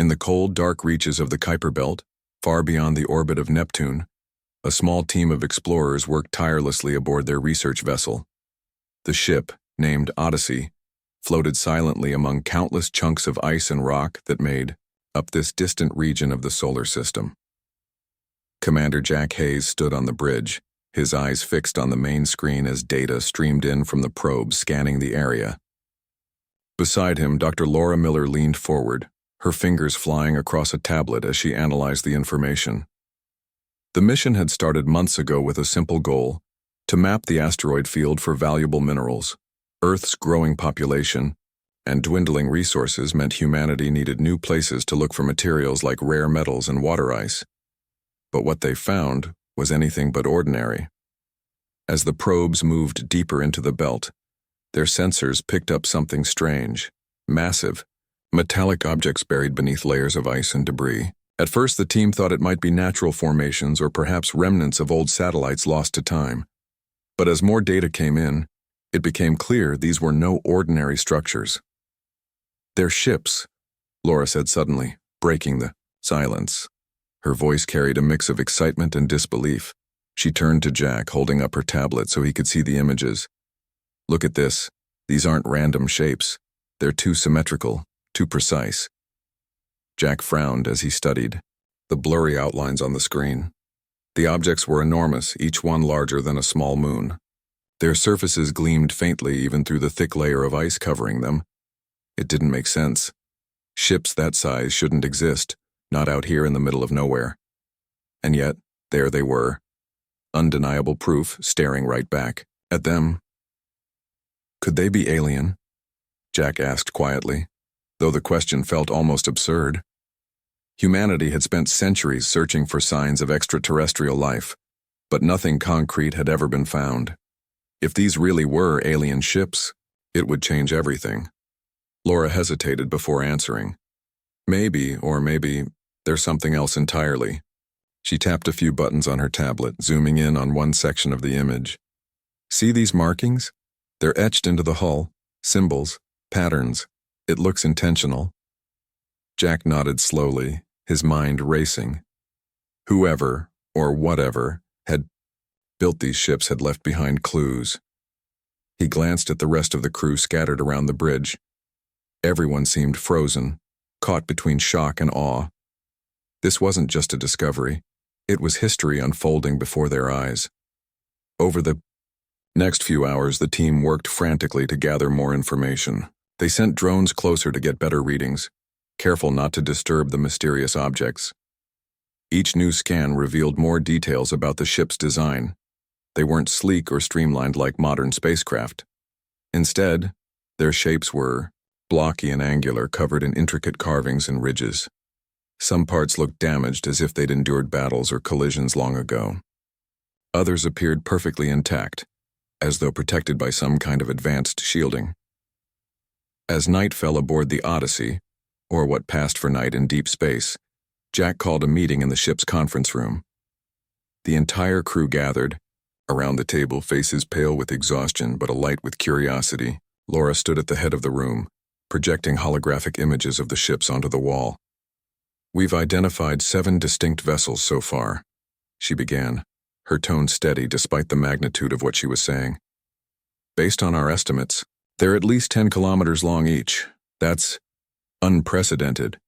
In the cold, dark reaches of the Kuiper Belt, far beyond the orbit of Neptune, a small team of explorers worked tirelessly aboard their research vessel. The ship, named Odyssey, floated silently among countless chunks of ice and rock that made up this distant region of the solar system. Commander Jack Hayes stood on the bridge, his eyes fixed on the main screen as data streamed in from the probe scanning the area. Beside him, Dr. Laura Miller leaned forward, her fingers flying across a tablet as she analyzed the information. The mission had started months ago with a simple goal: to map the asteroid field for valuable minerals. Earth's growing population and dwindling resources meant humanity needed new places to look for materials like rare metals and water ice. But what they found was anything but ordinary. As the probes moved deeper into the belt, their sensors picked up something strange, massive, metallic objects buried beneath layers of ice and debris. At first, the team thought it might be natural formations or perhaps remnants of old satellites lost to time. But as more data came in, it became clear these were no ordinary structures. "They're ships," Laura said suddenly, breaking the silence. Her voice carried a mix of excitement and disbelief. She turned to Jack, holding up her tablet so he could see the images. "Look at this. These aren't random shapes. They're too symmetrical, too precise." Jack frowned as he studied the blurry outlines on the screen. The objects were enormous, each one larger than a small moon. Their surfaces gleamed faintly even through the thick layer of ice covering them. It didn't make sense. Ships that size shouldn't exist, not out here in the middle of nowhere. And yet, there they were. Undeniable proof staring right back at them. Could they be alien? Jack asked quietly, though the question felt almost absurd. Humanity had spent centuries searching for signs of extraterrestrial life, but nothing concrete had ever been found. If these really were alien ships, it would change everything. Laura hesitated before answering. Maybe, or maybe, there's something else entirely. She tapped a few buttons on her tablet, zooming in on one section of the image. "See these markings? They're etched into the hull, symbols, patterns. It looks intentional." Jack nodded slowly, his mind racing. Whoever, or whatever, had built these ships had left behind clues. He glanced at the rest of the crew scattered around the bridge. Everyone seemed frozen, caught between shock and awe. This wasn't just a discovery. It was history unfolding before their eyes. Over the next few hours, the team worked frantically to gather more information. They sent drones closer to get better readings, careful not to disturb the mysterious objects. Each new scan revealed more details about the ship's design. They weren't sleek or streamlined like modern spacecraft. Instead, their shapes were blocky and angular, covered in intricate carvings and ridges. Some parts looked damaged, as if they'd endured battles or collisions long ago. Others appeared perfectly intact, as though protected by some kind of advanced shielding. As night fell aboard the Odyssey, or what passed for night in deep space, Jack called a meeting in the ship's conference room. The entire crew gathered, around the table, faces pale with exhaustion but alight with curiosity. Laura stood at the head of the room, projecting holographic images of the ships onto the wall. "We've identified 7 distinct vessels so far," she began, her tone steady despite the magnitude of what she was saying. "Based on our estimates, they're at least 10 kilometers long each. That's unprecedented.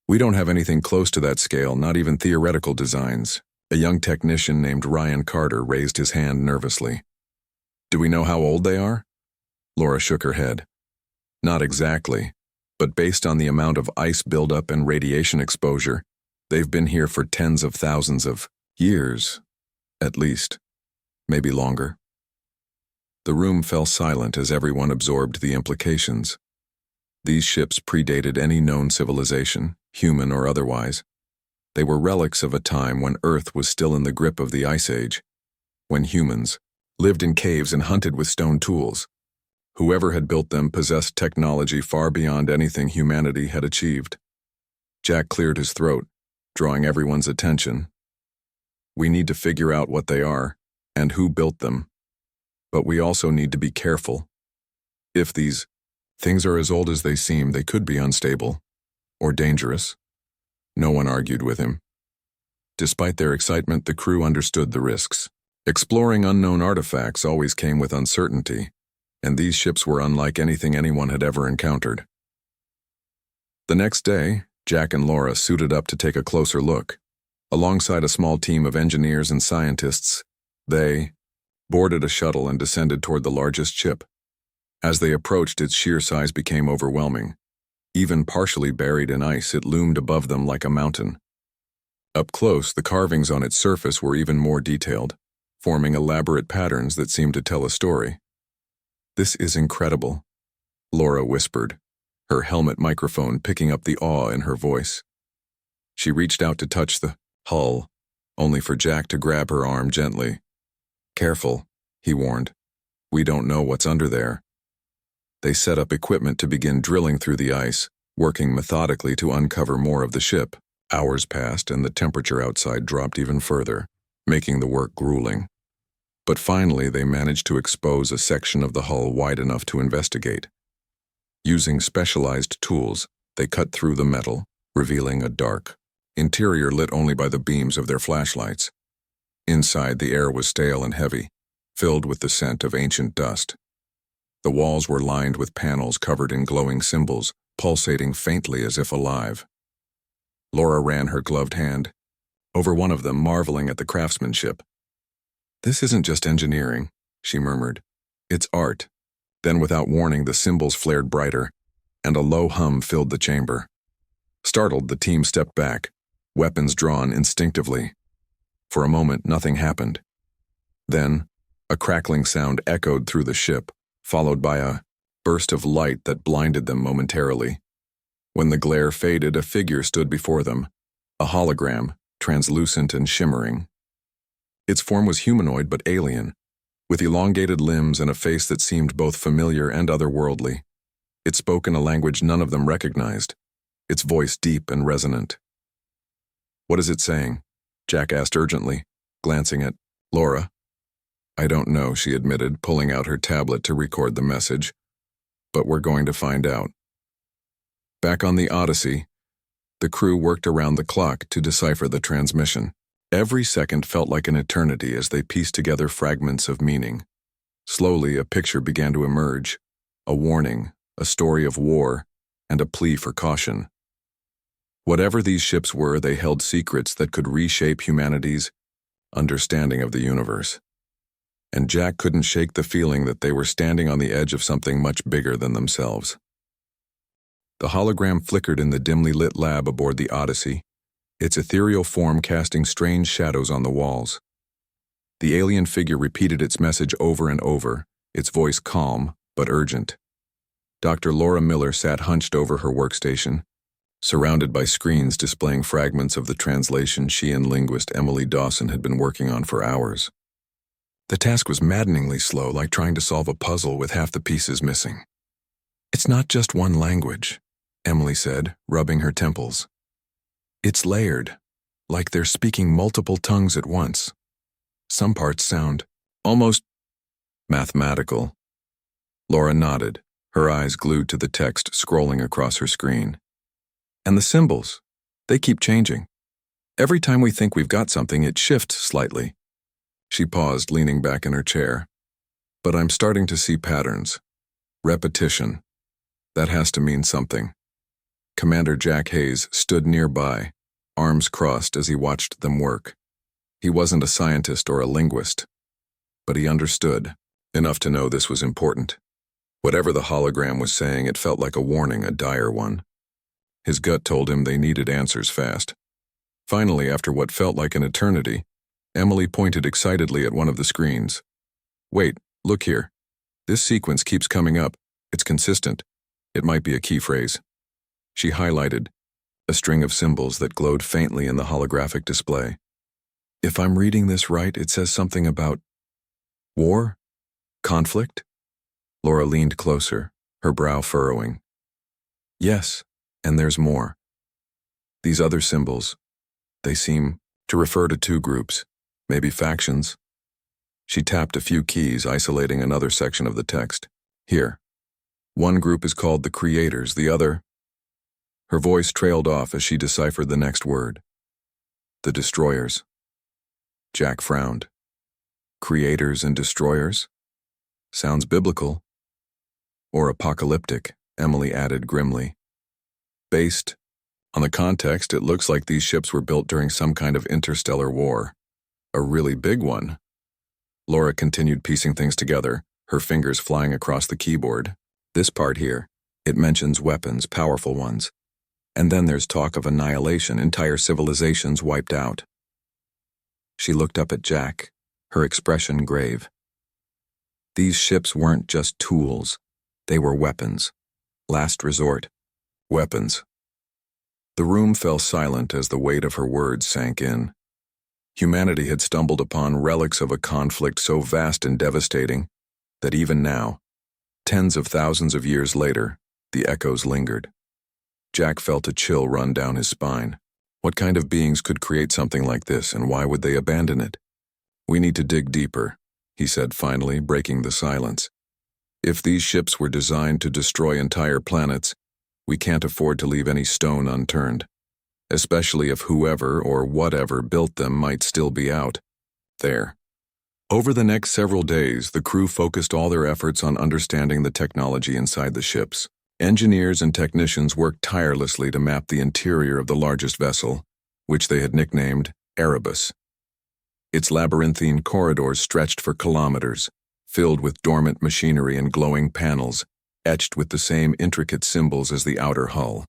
We don't have anything close to that scale, not even theoretical designs." A young technician named Ryan Carter raised his hand nervously. "Do we know how old they are?" Laura shook her head. "Not exactly, but based on the amount of ice buildup and radiation exposure, they've been here for tens of thousands of years, at least, maybe longer." The room fell silent as everyone absorbed the implications. These ships predated any known civilization, human or otherwise. They were relics of a time when Earth was still in the grip of the Ice Age, when humans lived in caves and hunted with stone tools. Whoever had built them possessed technology far beyond anything humanity had achieved. Jack cleared his throat, drawing everyone's attention. "We need to figure out what they are, and who built them. But we also need to be careful. If these things are as old as they seem, they could be unstable, or dangerous. No one argued with him. Despite their excitement, the crew understood the risks. Exploring unknown artifacts always came with uncertainty, and these ships were unlike anything anyone had ever encountered. The next day, Jack and Laura suited up to take a closer look. Alongside a small team of engineers and scientists, they boarded a shuttle and descended toward the largest ship. As they approached, its sheer size became overwhelming. Even partially buried in ice, it loomed above them like a mountain. Up close, the carvings on its surface were even more detailed, forming elaborate patterns that seemed to tell a story. "This is incredible," Laura whispered, her helmet microphone picking up the awe in her voice. She reached out to touch the hull, only for Jack to grab her arm gently. "Careful," he warned. "We don't know what's under there." They set up equipment to begin drilling through the ice, working methodically to uncover more of the ship. Hours passed and the temperature outside dropped even further, making the work grueling. But finally they managed to expose a section of the hull wide enough to investigate. Using specialized tools, they cut through the metal, revealing a dark interior lit only by the beams of their flashlights. Inside, the air was stale and heavy, filled with the scent of ancient dust. The walls were lined with panels covered in glowing symbols, pulsating faintly as if alive. Laura ran her gloved hand over one of them, marveling at the craftsmanship. "This isn't just engineering," she murmured. "It's art." Then, without warning, the symbols flared brighter, and a low hum filled the chamber. Startled, the team stepped back, weapons drawn instinctively. For a moment, nothing happened. Then, a crackling sound echoed through the ship, followed by a burst of light that blinded them momentarily. When the glare faded, a figure stood before them, a hologram, translucent and shimmering. Its form was humanoid but alien, with elongated limbs and a face that seemed both familiar and otherworldly. It spoke in a language none of them recognized, its voice deep and resonant. "What is it saying?" Jack asked urgently, glancing at Laura. "I don't know," she admitted, pulling out her tablet to record the message. "But we're going to find out." Back on the Odyssey, the crew worked around the clock to decipher the transmission. Every second felt like an eternity as they pieced together fragments of meaning. Slowly, a picture began to emerge, a warning, a story of war, and a plea for caution. Whatever these ships were, they held secrets that could reshape humanity's understanding of the universe. And Jack couldn't shake the feeling that they were standing on the edge of something much bigger than themselves. The hologram flickered in the dimly lit lab aboard the Odyssey, its ethereal form casting strange shadows on the walls. The alien figure repeated its message over and over, its voice calm but urgent. Dr. Laura Miller sat hunched over her workstation, surrounded by screens displaying fragments of the translation she and linguist Emily Dawson had been working on for hours. The task was maddeningly slow, like trying to solve a puzzle with half the pieces missing. "It's not just one language," Emily said, rubbing her temples. "It's layered, like they're speaking multiple tongues at once. Some parts sound almost mathematical." Laura nodded, her eyes glued to the text scrolling across her screen. "And the symbols, they keep changing. Every time we think we've got something, it shifts slightly." She paused, leaning back in her chair. "But I'm starting to see patterns. Repetition. That has to mean something." Commander Jack Hayes stood nearby, arms crossed as he watched them work. He wasn't a scientist or a linguist, but he understood, enough to know this was important. Whatever the hologram was saying, it felt like a warning, a dire one. His gut told him they needed answers fast. Finally, after what felt like an eternity, Emily pointed excitedly at one of the screens. "Wait, look here. This sequence keeps coming up. It's consistent. It might be a key phrase." She highlighted a string of symbols that glowed faintly in the holographic display. "If I'm reading this right, it says something about war? Conflict?" Laura leaned closer, her brow furrowing. "Yes, and there's more. These other symbols, they seem to refer to two groups, maybe factions." She tapped a few keys, isolating another section of the text. "Here. One group is called the Creators, the other..." Her voice trailed off as she deciphered the next word. The destroyers. Jack frowned. Creators and destroyers? Sounds biblical. Or apocalyptic, Emily added grimly. Based on the context, it looks like these ships were built during some kind of interstellar war. A really big one. Laura continued piecing things together, her fingers flying across the keyboard. This part here, it mentions weapons, powerful ones. And then there's talk of annihilation, entire civilizations wiped out. She looked up at Jack, her expression grave. These ships weren't just tools. They were weapons. Last resort. Weapons. The room fell silent as the weight of her words sank in. Humanity had stumbled upon relics of a conflict so vast and devastating that even now, tens of thousands of years later, the echoes lingered. Jack felt a chill run down his spine. What kind of beings could create something like this, and why would they abandon it? We need to dig deeper, he said finally, breaking the silence. If these ships were designed to destroy entire planets, we can't afford to leave any stone unturned, especially if whoever or whatever built them might still be out there. Over the next several days, the crew focused all their efforts on understanding the technology inside the ships. Engineers and technicians worked tirelessly to map the interior of the largest vessel, which they had nicknamed Erebus. Its labyrinthine corridors stretched for kilometers, filled with dormant machinery and glowing panels, etched with the same intricate symbols as the outer hull.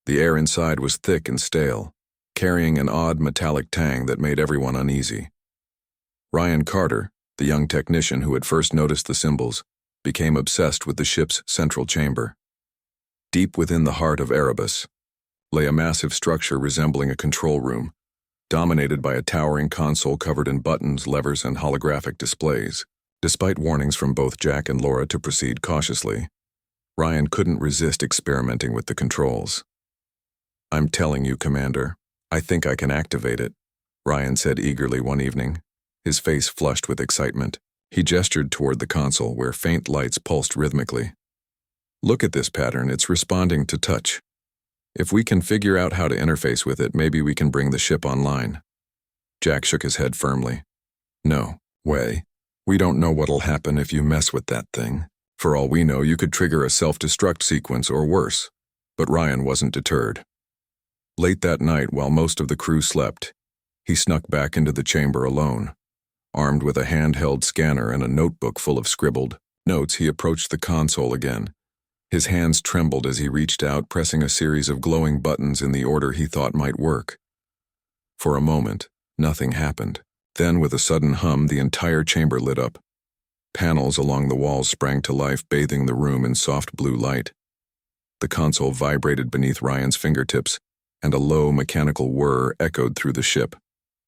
The air inside was thick and stale, carrying an odd metallic tang that made everyone uneasy. Ryan Carter, the young technician who had first noticed the symbols, became obsessed with the ship's central chamber. Deep within the heart of Erebus lay a massive structure resembling a control room, dominated by a towering console covered in buttons, levers, and holographic displays. Despite warnings from both Jack and Laura to proceed cautiously, Ryan couldn't resist experimenting with the controls. I'm telling you, Commander, I think I can activate it, Ryan said eagerly one evening, his face flushed with excitement. He gestured toward the console where faint lights pulsed rhythmically. Look at this pattern, it's responding to touch. If we can figure out how to interface with it, maybe we can bring the ship online. Jack shook his head firmly. No way. We don't know what'll happen if you mess with that thing. For all we know, you could trigger a self-destruct sequence or worse. But Ryan wasn't deterred. Late that night, while most of the crew slept, he snuck back into the chamber alone. Armed with a handheld scanner and a notebook full of scribbled notes, he approached the console again. His hands trembled as he reached out, pressing a series of glowing buttons in the order he thought might work. For a moment, nothing happened. Then, with a sudden hum, the entire chamber lit up. Panels along the walls sprang to life, bathing the room in soft blue light. The console vibrated beneath Ryan's fingertips, and a low mechanical whir echoed through the ship.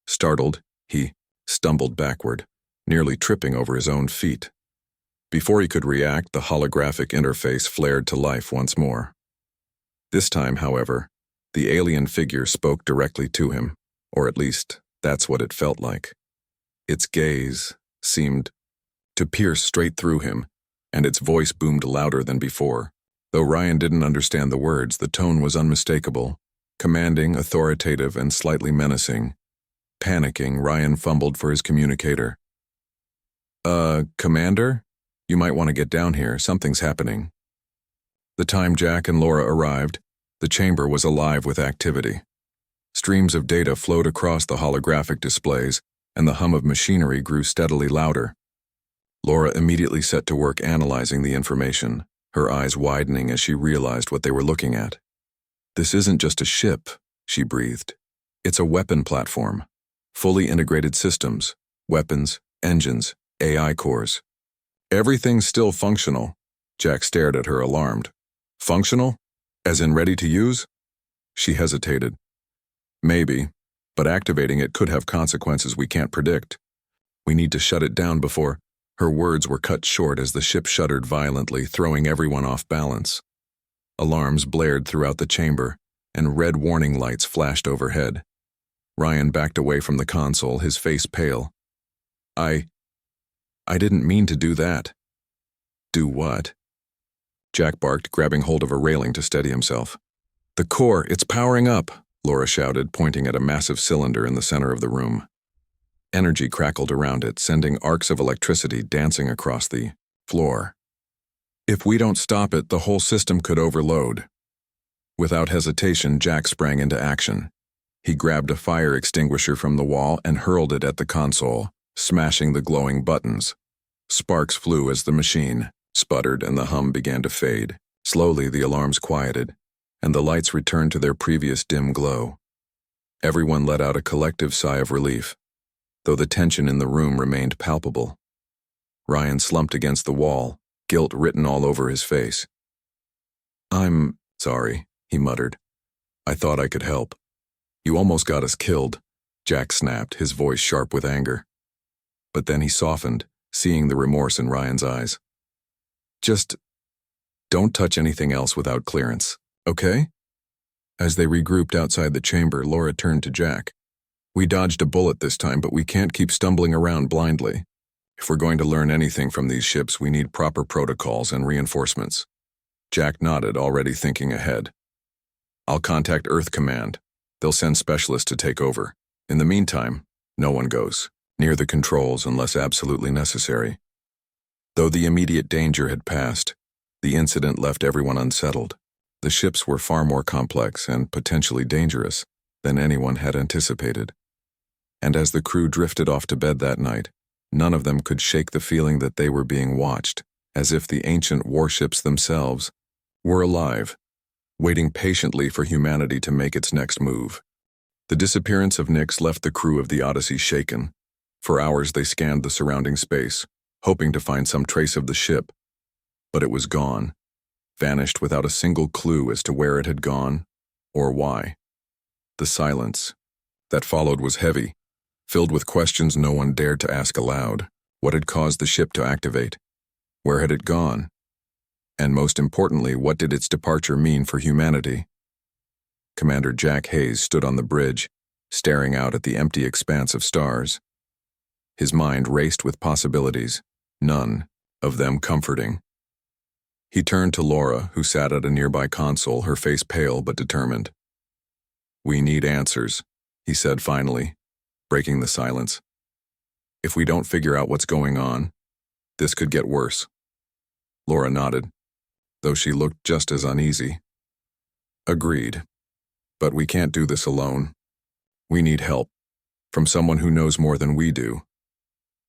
Startled, he stumbled backward, nearly tripping over his own feet. Before he could react, the holographic interface flared to life once more. This time, however, the alien figure spoke directly to him, or at least that's what it felt like. Its gaze seemed to pierce straight through him, and its voice boomed louder than before. Though Ryan didn't understand the words, the tone was unmistakable, commanding, authoritative, and slightly menacing. Panicking, Ryan fumbled for his communicator. Commander? You might want to get down here. Something's happening. The time Jack and Laura arrived, the chamber was alive with activity. Streams of data flowed across the holographic displays, and the hum of machinery grew steadily louder. Laura immediately set to work analyzing the information, her eyes widening as she realized what they were looking at. This isn't just a ship, she breathed. It's a weapon platform. Fully integrated systems, weapons, engines, AI cores. Everything's still functional. Jack stared at her, alarmed. Functional? As in ready to use? She hesitated. Maybe, but activating it could have consequences we can't predict. We need to shut it down before... Her words were cut short as the ship shuddered violently, throwing everyone off balance. Alarms blared throughout the chamber, and red warning lights flashed overhead. Ryan backed away from the console, his face pale. I didn't mean to do that. Do what? Jack barked, grabbing hold of a railing to steady himself. "The core, it's powering up," Laura shouted, pointing at a massive cylinder in the center of the room. Energy crackled around it, sending arcs of electricity dancing across the floor. "If we don't stop it, the whole system could overload." Without hesitation, Jack sprang into action. He grabbed a fire extinguisher from the wall and hurled it at the console, smashing the glowing buttons. Sparks flew as the machine sputtered and the hum began to fade. Slowly, the alarms quieted, and the lights returned to their previous dim glow. Everyone let out a collective sigh of relief, though the tension in the room remained palpable. Ryan slumped against the wall, guilt written all over his face. "I'm sorry," he muttered. "I thought I could help." "You almost got us killed," Jack snapped, his voice sharp with anger. But then he softened, seeing the remorse in Ryan's eyes. "Just don't touch anything else without clearance, okay?" As they regrouped outside the chamber, Laura turned to Jack. "We dodged a bullet this time, but we can't keep stumbling around blindly. If we're going to learn anything from these ships, we need proper protocols and reinforcements." Jack nodded, already thinking ahead. "I'll contact Earth Command. They'll send specialists to take over. In the meantime, no one goes near the controls unless absolutely necessary." Though the immediate danger had passed, the incident left everyone unsettled. The ships were far more complex and potentially dangerous than anyone had anticipated. And as the crew drifted off to bed that night, none of them could shake the feeling that they were being watched, as if the ancient warships themselves were alive, waiting patiently for humanity to make its next move. The disappearance of Nyx left the crew of the Odyssey shaken. For hours they scanned the surrounding space, hoping to find some trace of the ship. But it was gone, vanished without a single clue as to where it had gone or why. The silence that followed was heavy, filled with questions no one dared to ask aloud. What had caused the ship to activate? Where had it gone? And most importantly, what did its departure mean for humanity? Commander Jack Hayes stood on the bridge, staring out at the empty expanse of stars. His mind raced with possibilities, none of them comforting. He turned to Laura, who sat at a nearby console, her face pale but determined. "We need answers," he said finally, breaking the silence. "If we don't figure out what's going on, this could get worse." Laura nodded, though she looked just as uneasy. "Agreed. But we can't do this alone. We need help, from someone who knows more than we do."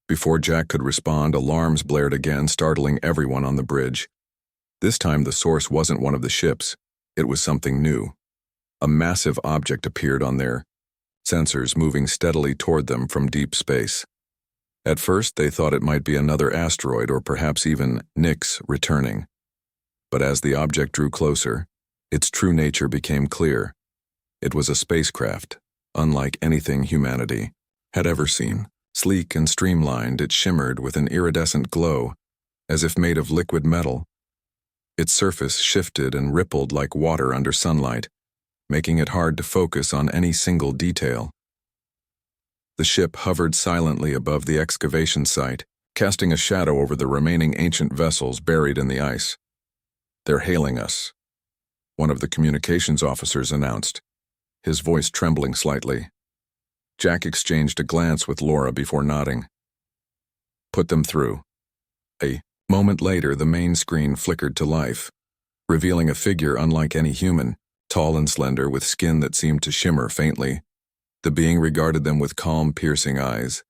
Before Jack could respond, alarms blared again, startling everyone on the bridge. This time the source wasn't one of the ships. It was something new. A massive object appeared on their sensors, moving steadily toward them from deep space. At first they thought it might be another asteroid or perhaps even Nyx returning. But as the object drew closer, its true nature became clear. It was a spacecraft, unlike anything humanity had ever seen. Sleek and streamlined, it shimmered with an iridescent glow, as if made of liquid metal. Its surface shifted and rippled like water under sunlight, making it hard to focus on any single detail. The ship hovered silently above the excavation site, casting a shadow over the remaining ancient vessels buried in the ice. "They're hailing us," one of the communications officers announced, his voice trembling slightly. Jack exchanged a glance with Laura before nodding. "Put them through." A moment later, the main screen flickered to life, revealing a figure unlike any human, tall and slender with skin that seemed to shimmer faintly. The being regarded them with calm, piercing eyes.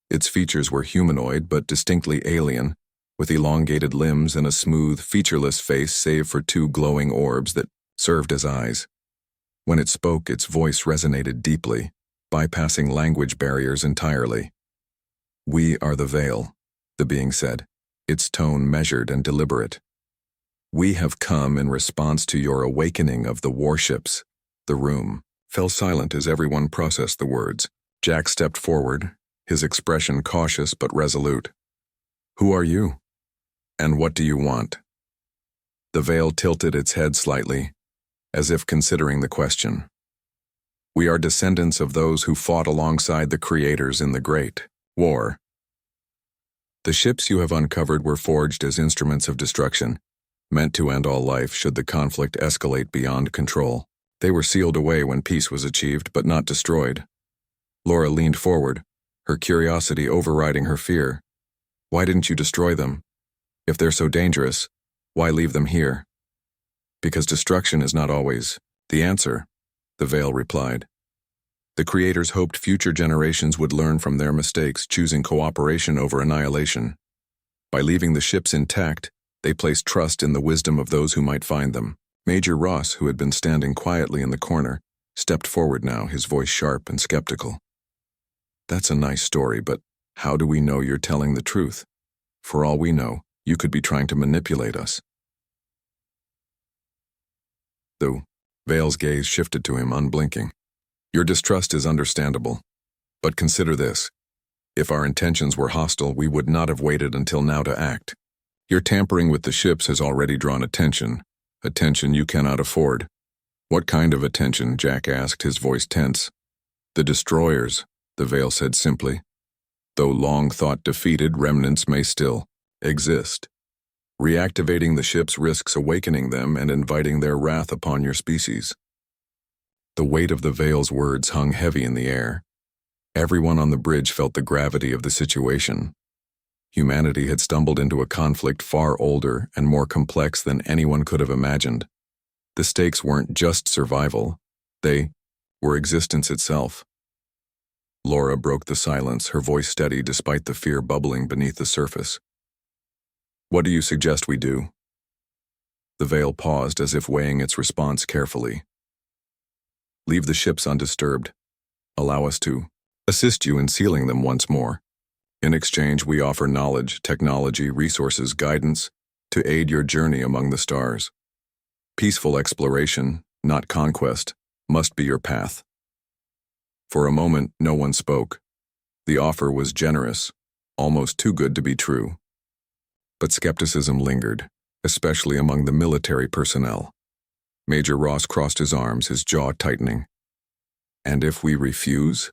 Its features were humanoid but distinctly alien, with elongated limbs and a smooth, featureless face save for two glowing orbs that served as eyes. When it spoke, its voice resonated deeply, bypassing language barriers entirely. "We are the Veil," the being said, its tone measured and deliberate. "We have come in response to your awakening of the warships." The room fell silent as everyone processed the words. Jack stepped forward, his expression cautious but resolute. "Who are you? And what do you want?" The Veil tilted its head slightly, as if considering the question. "We are descendants of those who fought alongside the creators in the Great War. The ships you have uncovered were forged as instruments of destruction, meant to end all life should the conflict escalate beyond control. They were sealed away when peace was achieved, but not destroyed. Laura leaned forward, her curiosity overriding her fear. Why didn't you destroy them? If they're so dangerous, why leave them here? Because destruction is not always the answer, the Veil replied. The creators hoped future generations would learn from their mistakes, choosing cooperation over annihilation. By leaving the ships intact, they placed trust in the wisdom of those who might find them. Major Ross, who had been standing quietly in the corner, stepped forward now, his voice sharp and skeptical. That's a nice story, but how do we know you're telling the truth? For all we know, you could be trying to manipulate us. The Veil's gaze shifted to him, unblinking. Your distrust is understandable. But consider this. If our intentions were hostile, we would not have waited until now to act. Your tampering with the ships has already drawn attention you cannot afford. What kind of attention? Jack asked, his voice tense. The destroyers, the Veil said simply. Though long thought defeated, remnants may still exist. Reactivating the ships risks awakening them and inviting their wrath upon your species. The weight of the Veil's words hung heavy in the air. Everyone on the bridge felt the gravity of the situation. Humanity had stumbled into a conflict far older and more complex than anyone could have imagined. The stakes weren't just survival. They were existence itself. Laura broke the silence, her voice steady despite the fear bubbling beneath the surface. What do you suggest we do? The Veil paused as if weighing its response carefully. Leave the ships undisturbed. Allow us to assist you in sealing them once more. In exchange, we offer knowledge, technology, resources, guidance to aid your journey among the stars. Peaceful exploration, not conquest, must be your path. For a moment, no one spoke. The offer was generous, almost too good to be true. But skepticism lingered, especially among the military personnel. Major Ross crossed his arms, his jaw tightening. And if we refuse?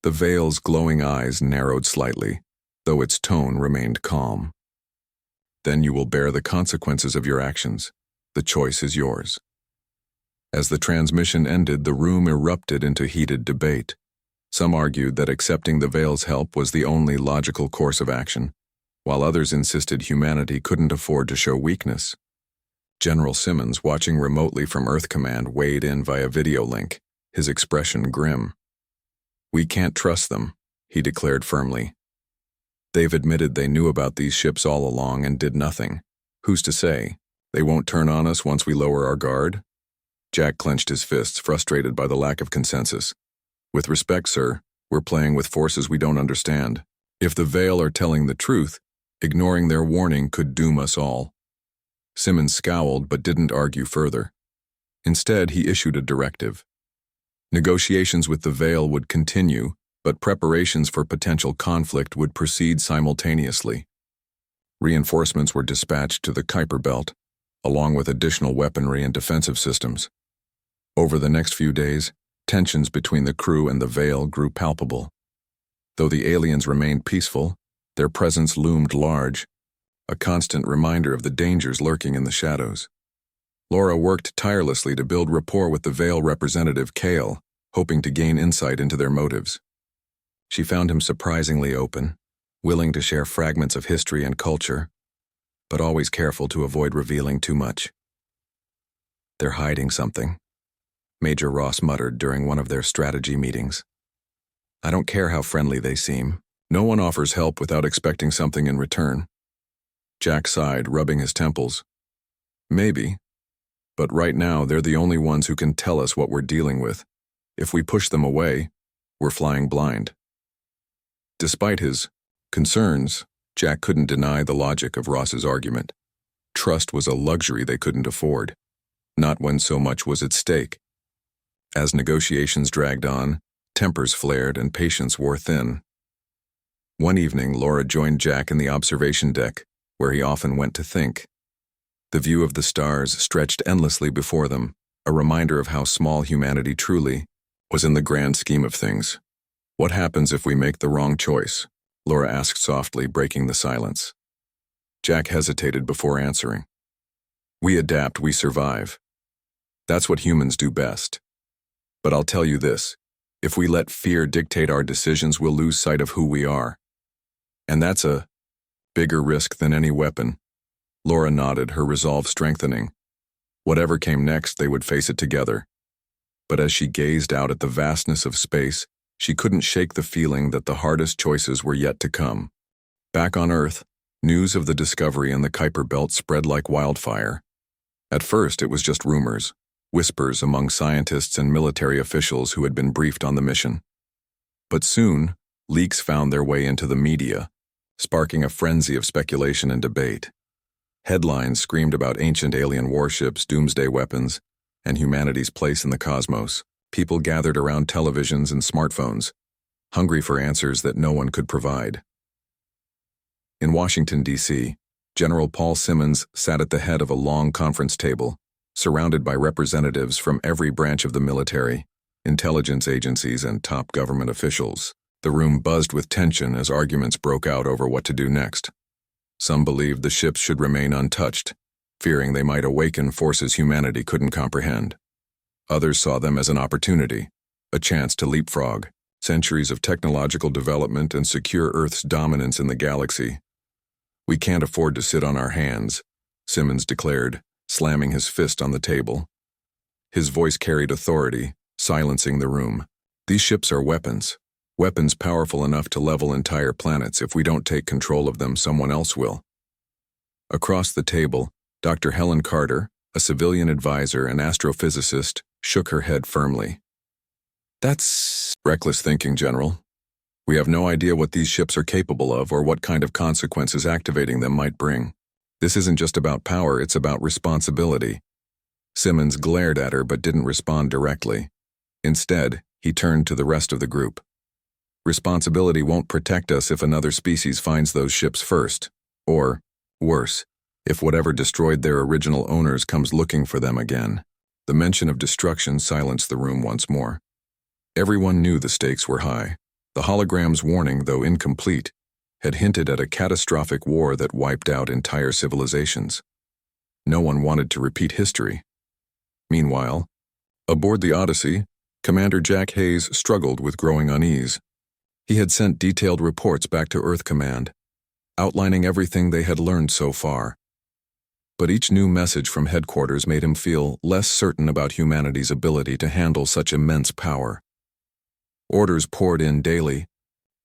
The Veil's glowing eyes narrowed slightly, though its tone remained calm. Then you will bear the consequences of your actions. The choice is yours. As the transmission ended, the room erupted into heated debate. Some argued that accepting the Veil's help was the only logical course of action, while others insisted humanity couldn't afford to show weakness. General Simmons, watching remotely from Earth Command, weighed in via video link, his expression grim. We can't trust them, he declared firmly. They've admitted they knew about these ships all along and did nothing. Who's to say? They won't turn on us once we lower our guard? Jack clenched his fists, frustrated by the lack of consensus. With respect, sir, we're playing with forces we don't understand. If the Veil are telling the truth, ignoring their warning could doom us all. Simmons scowled but didn't argue further. Instead, he issued a directive. Negotiations with the Veil would continue, but preparations for potential conflict would proceed simultaneously. Reinforcements were dispatched to the Kuiper Belt, along with additional weaponry and defensive systems. Over the next few days, tensions between the crew and the Veil grew palpable. Though the aliens remained peaceful, their presence loomed large, a constant reminder of the dangers lurking in the shadows. Laura worked tirelessly to build rapport with the Veil representative Kale, hoping to gain insight into their motives. She found him surprisingly open, willing to share fragments of history and culture, but always careful to avoid revealing too much. They're hiding something, Major Ross muttered during one of their strategy meetings. I don't care how friendly they seem. No one offers help without expecting something in return. Jack sighed, rubbing his temples. Maybe. But right now, they're the only ones who can tell us what we're dealing with. If we push them away, we're flying blind. Despite his concerns, Jack couldn't deny the logic of Ross's argument. Trust was a luxury they couldn't afford, not when so much was at stake. As negotiations dragged on, tempers flared and patience wore thin. One evening, Laura joined Jack in the observation deck, where he often went to think. The view of the stars stretched endlessly before them, a reminder of how small humanity truly was in the grand scheme of things. What happens if we make the wrong choice? Laura asked softly, breaking the silence. Jack hesitated before answering. We adapt, we survive. That's what humans do best. But I'll tell you this, if we let fear dictate our decisions, we'll lose sight of who we are. And that's a bigger risk than any weapon. Laura nodded, her resolve strengthening. Whatever came next, they would face it together. But as she gazed out at the vastness of space, she couldn't shake the feeling that the hardest choices were yet to come. Back on Earth, news of the discovery in the Kuiper Belt spread like wildfire. At first, it was just rumors, whispers among scientists and military officials who had been briefed on the mission. But soon, leaks found their way into the media, sparking a frenzy of speculation and debate. Headlines screamed about ancient alien warships, doomsday weapons, and humanity's place in the cosmos. People gathered around televisions and smartphones, hungry for answers that no one could provide. In Washington, D.C., General Paul Simmons sat at the head of a long conference table, surrounded by representatives from every branch of the military, intelligence agencies, and top government officials. The room buzzed with tension as arguments broke out over what to do next. Some believed the ships should remain untouched, fearing they might awaken forces humanity couldn't comprehend. Others saw them as an opportunity, a chance to leapfrog centuries of technological development and secure Earth's dominance in the galaxy. "We can't afford to sit on our hands," Simmons declared, slamming his fist on the table. His voice carried authority, silencing the room. "These ships are weapons. Weapons powerful enough to level entire planets. If we don't take control of them, someone else will." Across the table, Dr. Helen Carter, a civilian advisor and astrophysicist, shook her head firmly. "That's reckless thinking, General. We have no idea what these ships are capable of or what kind of consequences activating them might bring. This isn't just about power, it's about responsibility." Simmons glared at her but didn't respond directly. Instead, he turned to the rest of the group. "Responsibility won't protect us if another species finds those ships first. Or, worse, if whatever destroyed their original owners comes looking for them again." The mention of destruction silenced the room once more. Everyone knew the stakes were high. The hologram's warning, though incomplete, had hinted at a catastrophic war that wiped out entire civilizations. No one wanted to repeat history. Meanwhile, aboard the Odyssey, Commander Jack Hayes struggled with growing unease. He had sent detailed reports back to Earth Command, outlining everything they had learned so far. But each new message from headquarters made him feel less certain about humanity's ability to handle such immense power. Orders poured in daily,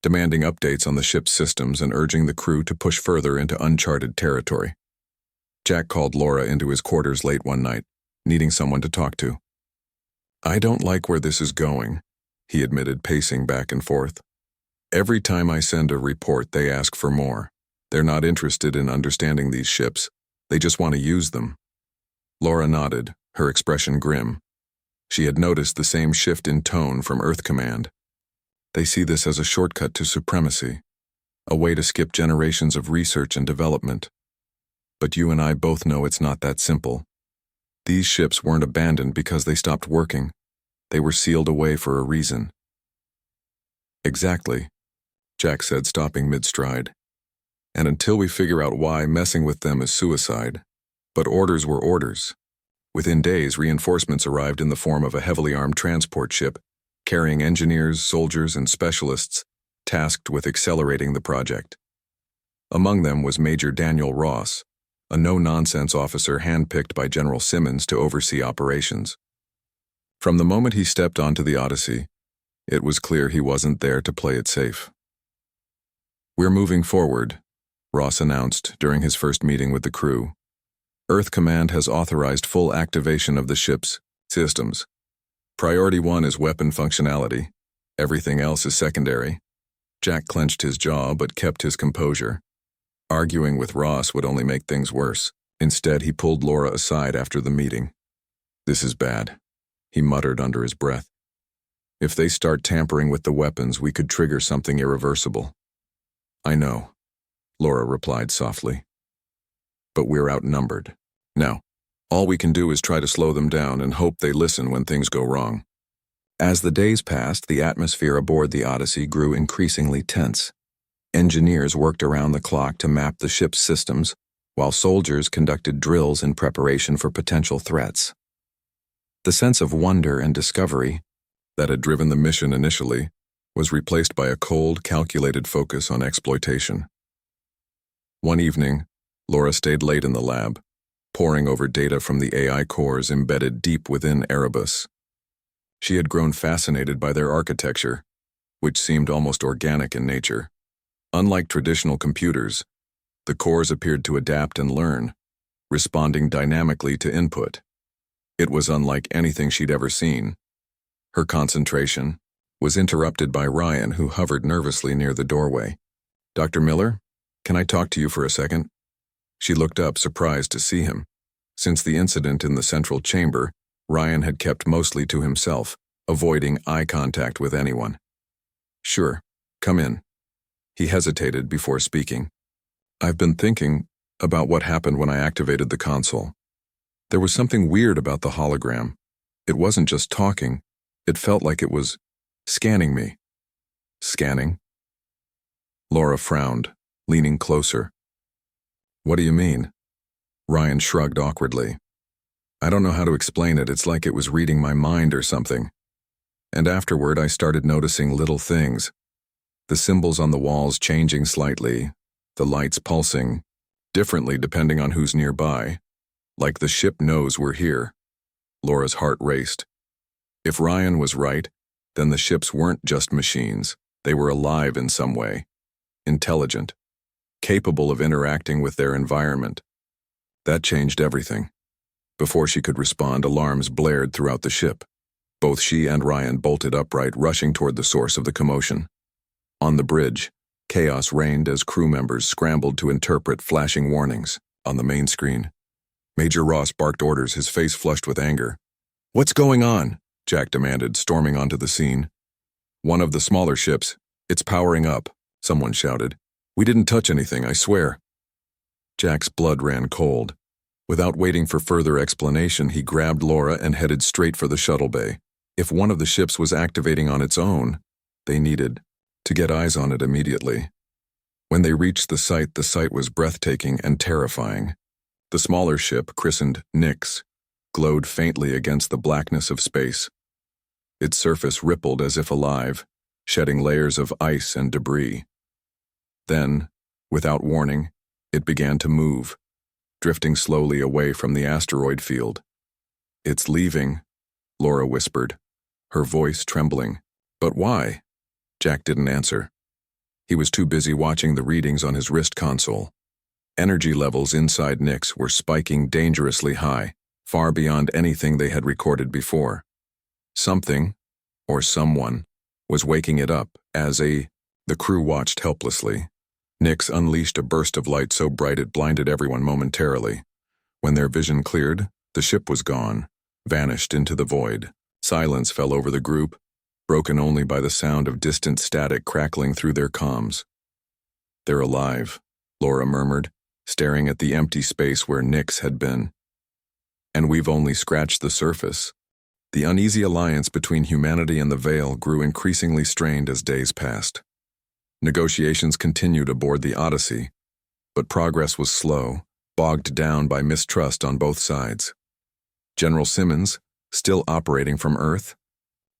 demanding updates on the ship's systems and urging the crew to push further into uncharted territory. Jack called Laura into his quarters late one night, needing someone to talk to. "I don't like where this is going," he admitted, pacing back and forth. "Every time I send a report, they ask for more. They're not interested in understanding these ships. They just want to use them." Laura nodded, her expression grim. She had noticed the same shift in tone from Earth Command. "They see this as a shortcut to supremacy, a way to skip generations of research and development. But you and I both know it's not that simple. These ships weren't abandoned because they stopped working. They were sealed away for a reason." "Exactly," Jack said, stopping mid-stride. "And until we figure out why, messing with them is suicide." But orders were orders. Within days, reinforcements arrived in the form of a heavily armed transport ship, carrying engineers, soldiers, and specialists tasked with accelerating the project. Among them was Major Daniel Ross, a no-nonsense officer handpicked by General Simmons to oversee operations. From the moment he stepped onto the Odyssey, it was clear he wasn't there to play it safe. "We're moving forward," Ross announced during his first meeting with the crew. "Earth Command has authorized full activation of the ship's systems. Priority 1 is weapon functionality. Everything else is secondary." Jack clenched his jaw but kept his composure. Arguing with Ross would only make things worse. Instead, he pulled Laura aside after the meeting. "This is bad," he muttered under his breath. "If they start tampering with the weapons, we could trigger something irreversible." "I know," Laura replied softly. "But we're outnumbered. Now, all we can do is try to slow them down and hope they listen when things go wrong." As the days passed, the atmosphere aboard the Odyssey grew increasingly tense. Engineers worked around the clock to map the ship's systems, while soldiers conducted drills in preparation for potential threats. The sense of wonder and discovery that had driven the mission initially was replaced by a cold, calculated focus on exploitation. One evening, Laura stayed late in the lab, poring over data from the AI cores embedded deep within Erebus. She had grown fascinated by their architecture, which seemed almost organic in nature. Unlike traditional computers, the cores appeared to adapt and learn, responding dynamically to input. It was unlike anything she'd ever seen. Her concentration was interrupted by Ryan, who hovered nervously near the doorway. "Dr. Miller, can I talk to you for a second?" She looked up, surprised to see him. Since the incident in the central chamber, Ryan had kept mostly to himself, avoiding eye contact with anyone. "Sure, come in." He hesitated before speaking. "I've been thinking about what happened when I activated the console. There was something weird about the hologram. It wasn't just talking. It felt like it was scanning me." "Scanning?" Laura frowned, leaning closer. "What do you mean?" Ryan shrugged awkwardly. "I don't know how to explain it. It's like it was reading my mind or something. And afterward, I started noticing little things. The symbols on the walls changing slightly, the lights pulsing differently depending on who's nearby. Like the ship knows we're here." Laura's heart raced. If Ryan was right, then the ships weren't just machines. They were alive in some way, intelligent, capable of interacting with their environment. That changed everything. Before she could respond, alarms blared throughout the ship. Both she and Ryan bolted upright, rushing toward the source of the commotion. On the bridge, chaos reigned as crew members scrambled to interpret flashing warnings. On the main screen, Major Ross barked orders, his face flushed with anger. "What's going on?" Jack demanded, storming onto the scene. "One of the smaller ships. It's powering up," someone shouted. "We didn't touch anything, I swear." Jack's blood ran cold. Without waiting for further explanation, he grabbed Laura and headed straight for the shuttle bay. If one of the ships was activating on its own, they needed to get eyes on it immediately. When they reached the site was breathtaking and terrifying. The smaller ship, christened Nyx, glowed faintly against the blackness of space. Its surface rippled as if alive, shedding layers of ice and debris. Then, without warning, it began to move, drifting slowly away from the asteroid field. "It's leaving," Laura whispered, her voice trembling. "But why?" Jack didn't answer. He was too busy watching the readings on his wrist console. Energy levels inside Nyx were spiking dangerously high, far beyond anything they had recorded before. Something, or someone, was waking it up the crew watched helplessly. Nyx unleashed a burst of light so bright it blinded everyone momentarily. When their vision cleared, the ship was gone, vanished into the void. Silence fell over the group, broken only by the sound of distant static crackling through their comms. "They're alive," Laura murmured, staring at the empty space where Nyx had been. "And we've only scratched the surface." The uneasy alliance between humanity and the Veil grew increasingly strained as days passed. Negotiations continued aboard the Odyssey, but progress was slow, bogged down by mistrust on both sides. General Simmons, still operating from Earth,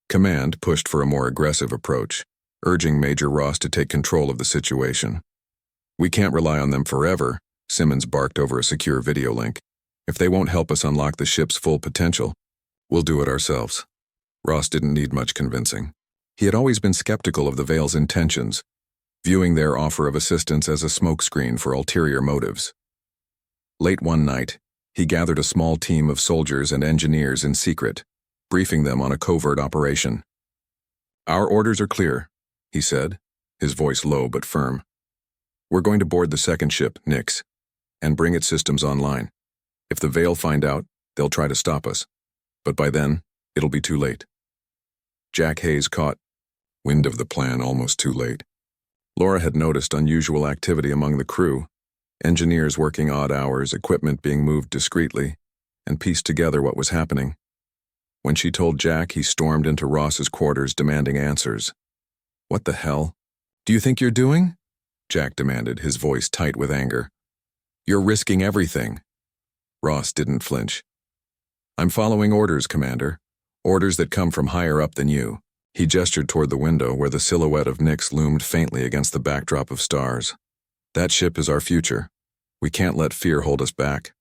Command pushed for a more aggressive approach, urging Major Ross to take control of the situation. "We can't rely on them forever," Simmons barked over a secure video link. "If they won't help us unlock the ship's full potential, we'll do it ourselves." Ross didn't need much convincing. He had always been skeptical of the Veil's intentions, viewing their offer of assistance as a smokescreen for ulterior motives. Late one night, he gathered a small team of soldiers and engineers in secret, briefing them on a covert operation. "Our orders are clear," he said, his voice low but firm. "We're going to board the second ship, Nyx, and bring its systems online. If the Veil find out, they'll try to stop us. But by then, it'll be too late." Jack Hayes caught wind of the plan almost too late. Laura had noticed unusual activity among the crew, engineers working odd hours, equipment being moved discreetly, and pieced together what was happening. When she told Jack, he stormed into Ross's quarters demanding answers. "What the hell do you think you're doing?" Jack demanded, his voice tight with anger. "You're risking everything." Ross didn't flinch. I'm following orders, Commander. Orders that come from higher up than you. He gestured toward the window where the silhouette of Nyx loomed faintly against the backdrop of stars. That ship is our future. We can't let fear hold us back.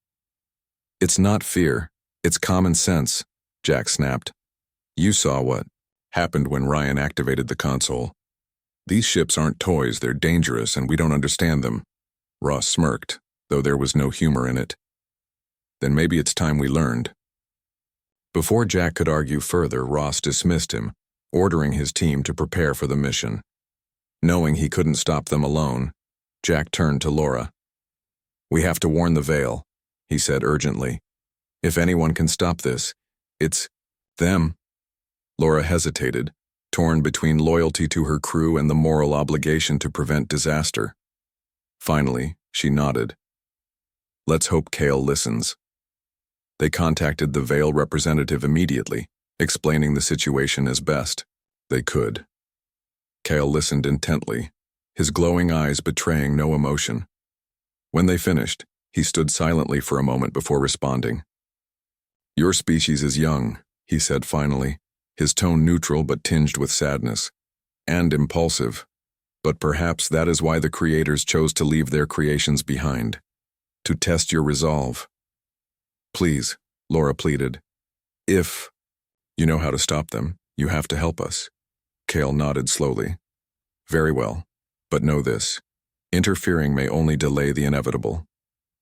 It's not fear. It's common sense, Jack snapped. You saw what happened when Ryan activated the console. These ships aren't toys, they're dangerous, and we don't understand them. Ross smirked, though there was no humor in it. Then maybe it's time we learned. Before Jack could argue further, Ross dismissed him, ordering his team to prepare for the mission. Knowing he couldn't stop them alone, Jack turned to Laura. We have to warn the Veil, he said urgently. If anyone can stop this, it's them. Laura hesitated, torn between loyalty to her crew and the moral obligation to prevent disaster. Finally, she nodded. Let's hope Kale listens. They contacted the Veil representative immediately, explaining the situation as best they could. Kale listened intently, his glowing eyes betraying no emotion. When they finished, he stood silently for a moment before responding. Your species is young, he said finally, his tone neutral but tinged with sadness, and impulsive. But perhaps that is why the creators chose to leave their creations behind, to test your resolve. Please, Laura pleaded. If you know how to stop them, you have to help us. Kale nodded slowly. Very well, but know this. Interfering may only delay the inevitable.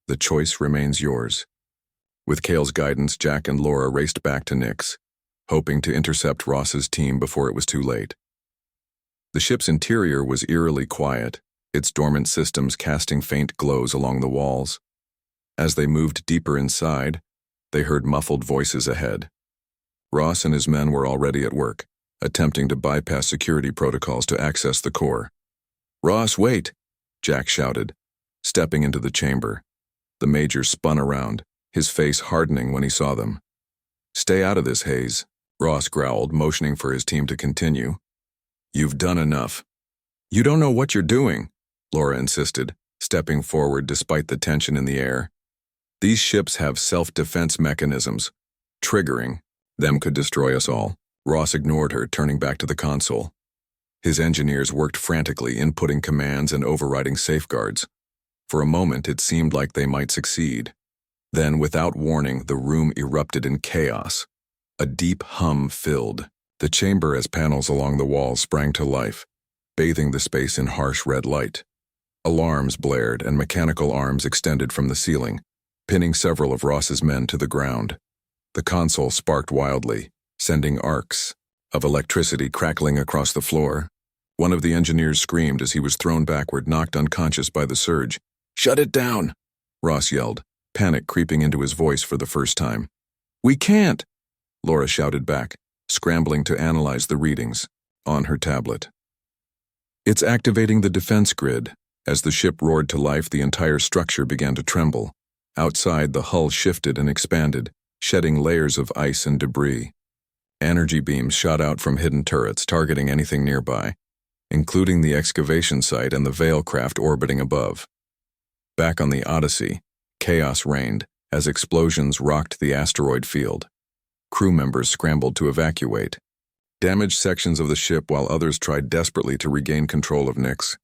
The choice remains yours. With Kale's guidance, Jack and Laura raced back to Nyx, hoping to intercept Ross's team before it was too late. The ship's interior was eerily quiet, its dormant systems casting faint glows along the walls. As they moved deeper inside, they heard muffled voices ahead. Ross and his men were already at work, attempting to bypass security protocols to access the core. Ross, wait! Jack shouted, stepping into the chamber. The Major spun around, his face hardening when he saw them. Stay out of this, Hayes, Ross growled, motioning for his team to continue. You've done enough. You don't know what you're doing, Laura insisted, stepping forward despite the tension in the air. These ships have self-defense mechanisms. Triggering them could destroy us all. Ross ignored her, turning back to the console. His engineers worked frantically, inputting commands and overriding safeguards. For a moment, it seemed like they might succeed. Then, without warning, the room erupted in chaos. A deep hum filled the chamber as panels along the walls sprang to life, bathing the space in harsh red light. Alarms blared and mechanical arms extended from the ceiling, pinning several of Ross's men to the ground. The console sparked wildly, sending arcs of electricity crackling across the floor. One of the engineers screamed as he was thrown backward, knocked unconscious by the surge. "Shut it down!" Ross yelled, panic creeping into his voice for the first time. "We can't!" Laura shouted back, scrambling to analyze the readings on her tablet. It's activating the defense grid. As the ship roared to life, the entire structure began to tremble. Outside, the hull shifted and expanded, shedding layers of ice and debris. Energy beams shot out from hidden turrets, targeting anything nearby, including the excavation site and the Veil craft orbiting above. Back on the Odyssey, chaos reigned as explosions rocked the asteroid field. Crew members scrambled to evacuate, damaged sections of the ship while others tried desperately to regain control of Nyx.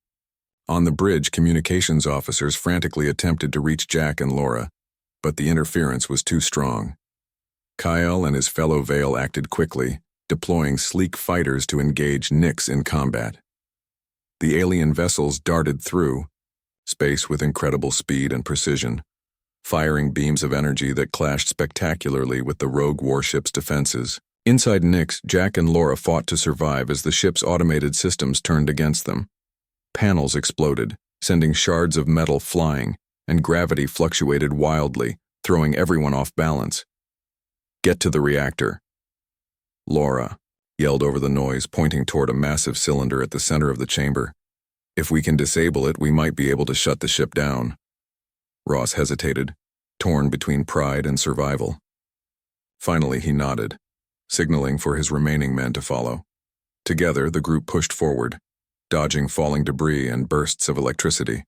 On the bridge, communications officers frantically attempted to reach Jack and Laura, but the interference was too strong. Kyle and his fellow Veil acted quickly, deploying sleek fighters to engage Nyx in combat. The alien vessels darted through space with incredible speed and precision, firing beams of energy that clashed spectacularly with the rogue warship's defenses. Inside Nyx, Jack and Laura fought to survive as the ship's automated systems turned against them. Panels exploded, sending shards of metal flying, and gravity fluctuated wildly, throwing everyone off balance. "Get to the reactor," Laura yelled over the noise, pointing toward a massive cylinder at the center of the chamber. "If we can disable it, we might be able to shut the ship down." Ross hesitated, torn between pride and survival. Finally, he nodded, signaling for his remaining men to follow. Together, the group pushed forward, dodging falling debris and bursts of electricity.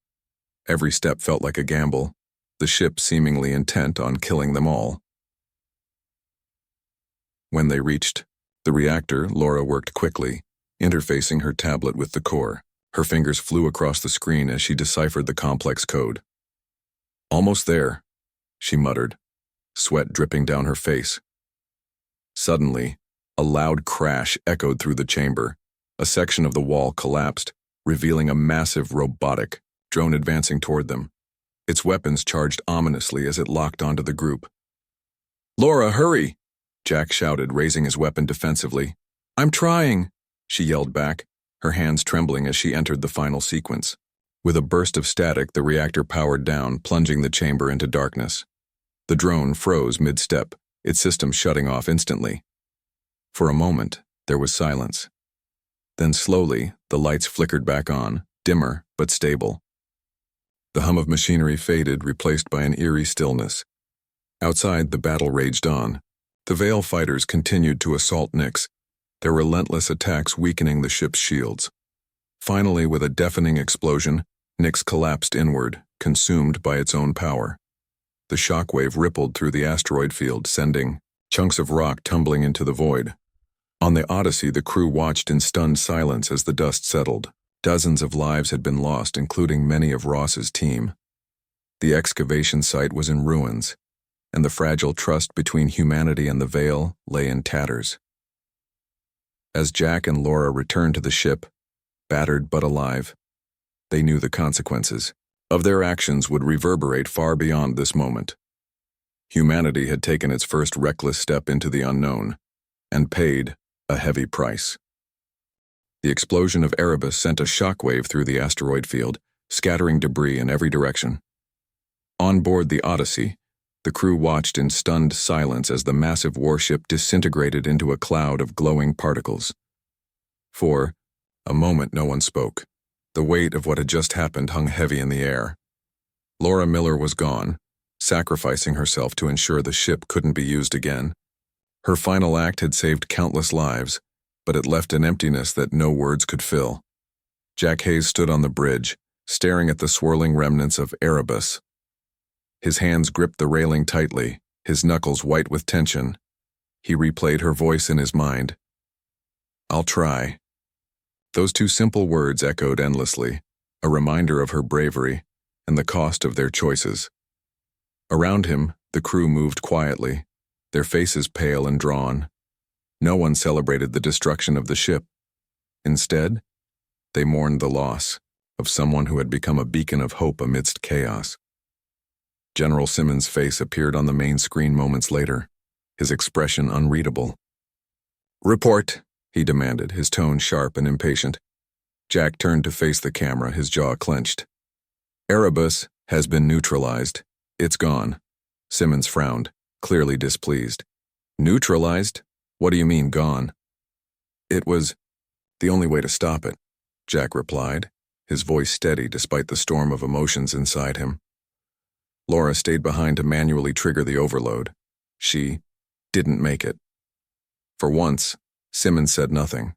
Every step felt like a gamble, the ship seemingly intent on killing them all. When they reached the reactor, Laura worked quickly, interfacing her tablet with the core. Her fingers flew across the screen as she deciphered the complex code. "Almost there," she muttered, sweat dripping down her face. Suddenly, a loud crash echoed through the chamber. A section of the wall collapsed, revealing a massive robotic drone advancing toward them. Its weapons charged ominously as it locked onto the group. "Laura, hurry!" Jack shouted, raising his weapon defensively. "I'm trying," she yelled back, her hands trembling as she entered the final sequence. With a burst of static, the reactor powered down, plunging the chamber into darkness. The drone froze mid-step, its system shutting off instantly. For a moment, there was silence. Then slowly, the lights flickered back on, dimmer but stable. The hum of machinery faded, replaced by an eerie stillness. Outside, the battle raged on. The Veil fighters continued to assault Nyx, their relentless attacks weakening the ship's shields. Finally, with a deafening explosion, Nyx collapsed inward, consumed by its own power. The shockwave rippled through the asteroid field, sending chunks of rock tumbling into the void. On the Odyssey, the crew watched in stunned silence as the dust settled. Dozens of lives had been lost, including many of Ross's team. The excavation site was in ruins, and the fragile trust between humanity and the Veil lay in tatters. As Jack and Laura returned to the ship, battered but alive, they knew the consequences of their actions would reverberate far beyond this moment. Humanity had taken its first reckless step into the unknown, and paid a heavy price. The explosion of Erebus sent a shockwave through the asteroid field, scattering debris in every direction. On board the Odyssey, the crew watched in stunned silence as the massive warship disintegrated into a cloud of glowing particles. For a moment, no one spoke. The weight of what had just happened hung heavy in the air. Laura Miller was gone, sacrificing herself to ensure the ship couldn't be used again. Her final act had saved countless lives, but it left an emptiness that no words could fill. Jack Hayes stood on the bridge, staring at the swirling remnants of Erebus. His hands gripped the railing tightly, his knuckles white with tension. He replayed her voice in his mind. "I'll try." Those two simple words echoed endlessly, a reminder of her bravery and the cost of their choices. Around him, the crew moved quietly, their faces pale and drawn. No one celebrated the destruction of the ship. Instead, they mourned the loss of someone who had become a beacon of hope amidst chaos. General Simmons' face appeared on the main screen moments later, his expression unreadable. "Report," he demanded, his tone sharp and impatient. Jack turned to face the camera, his jaw clenched. "Erebus has been neutralized. It's gone." Simmons frowned, clearly displeased. "Neutralized? What do you mean, gone?" "It was the only way to stop it," Jack replied, his voice steady despite the storm of emotions inside him. Laura stayed behind to manually trigger the overload. She didn't make it. For once, Simmons said nothing.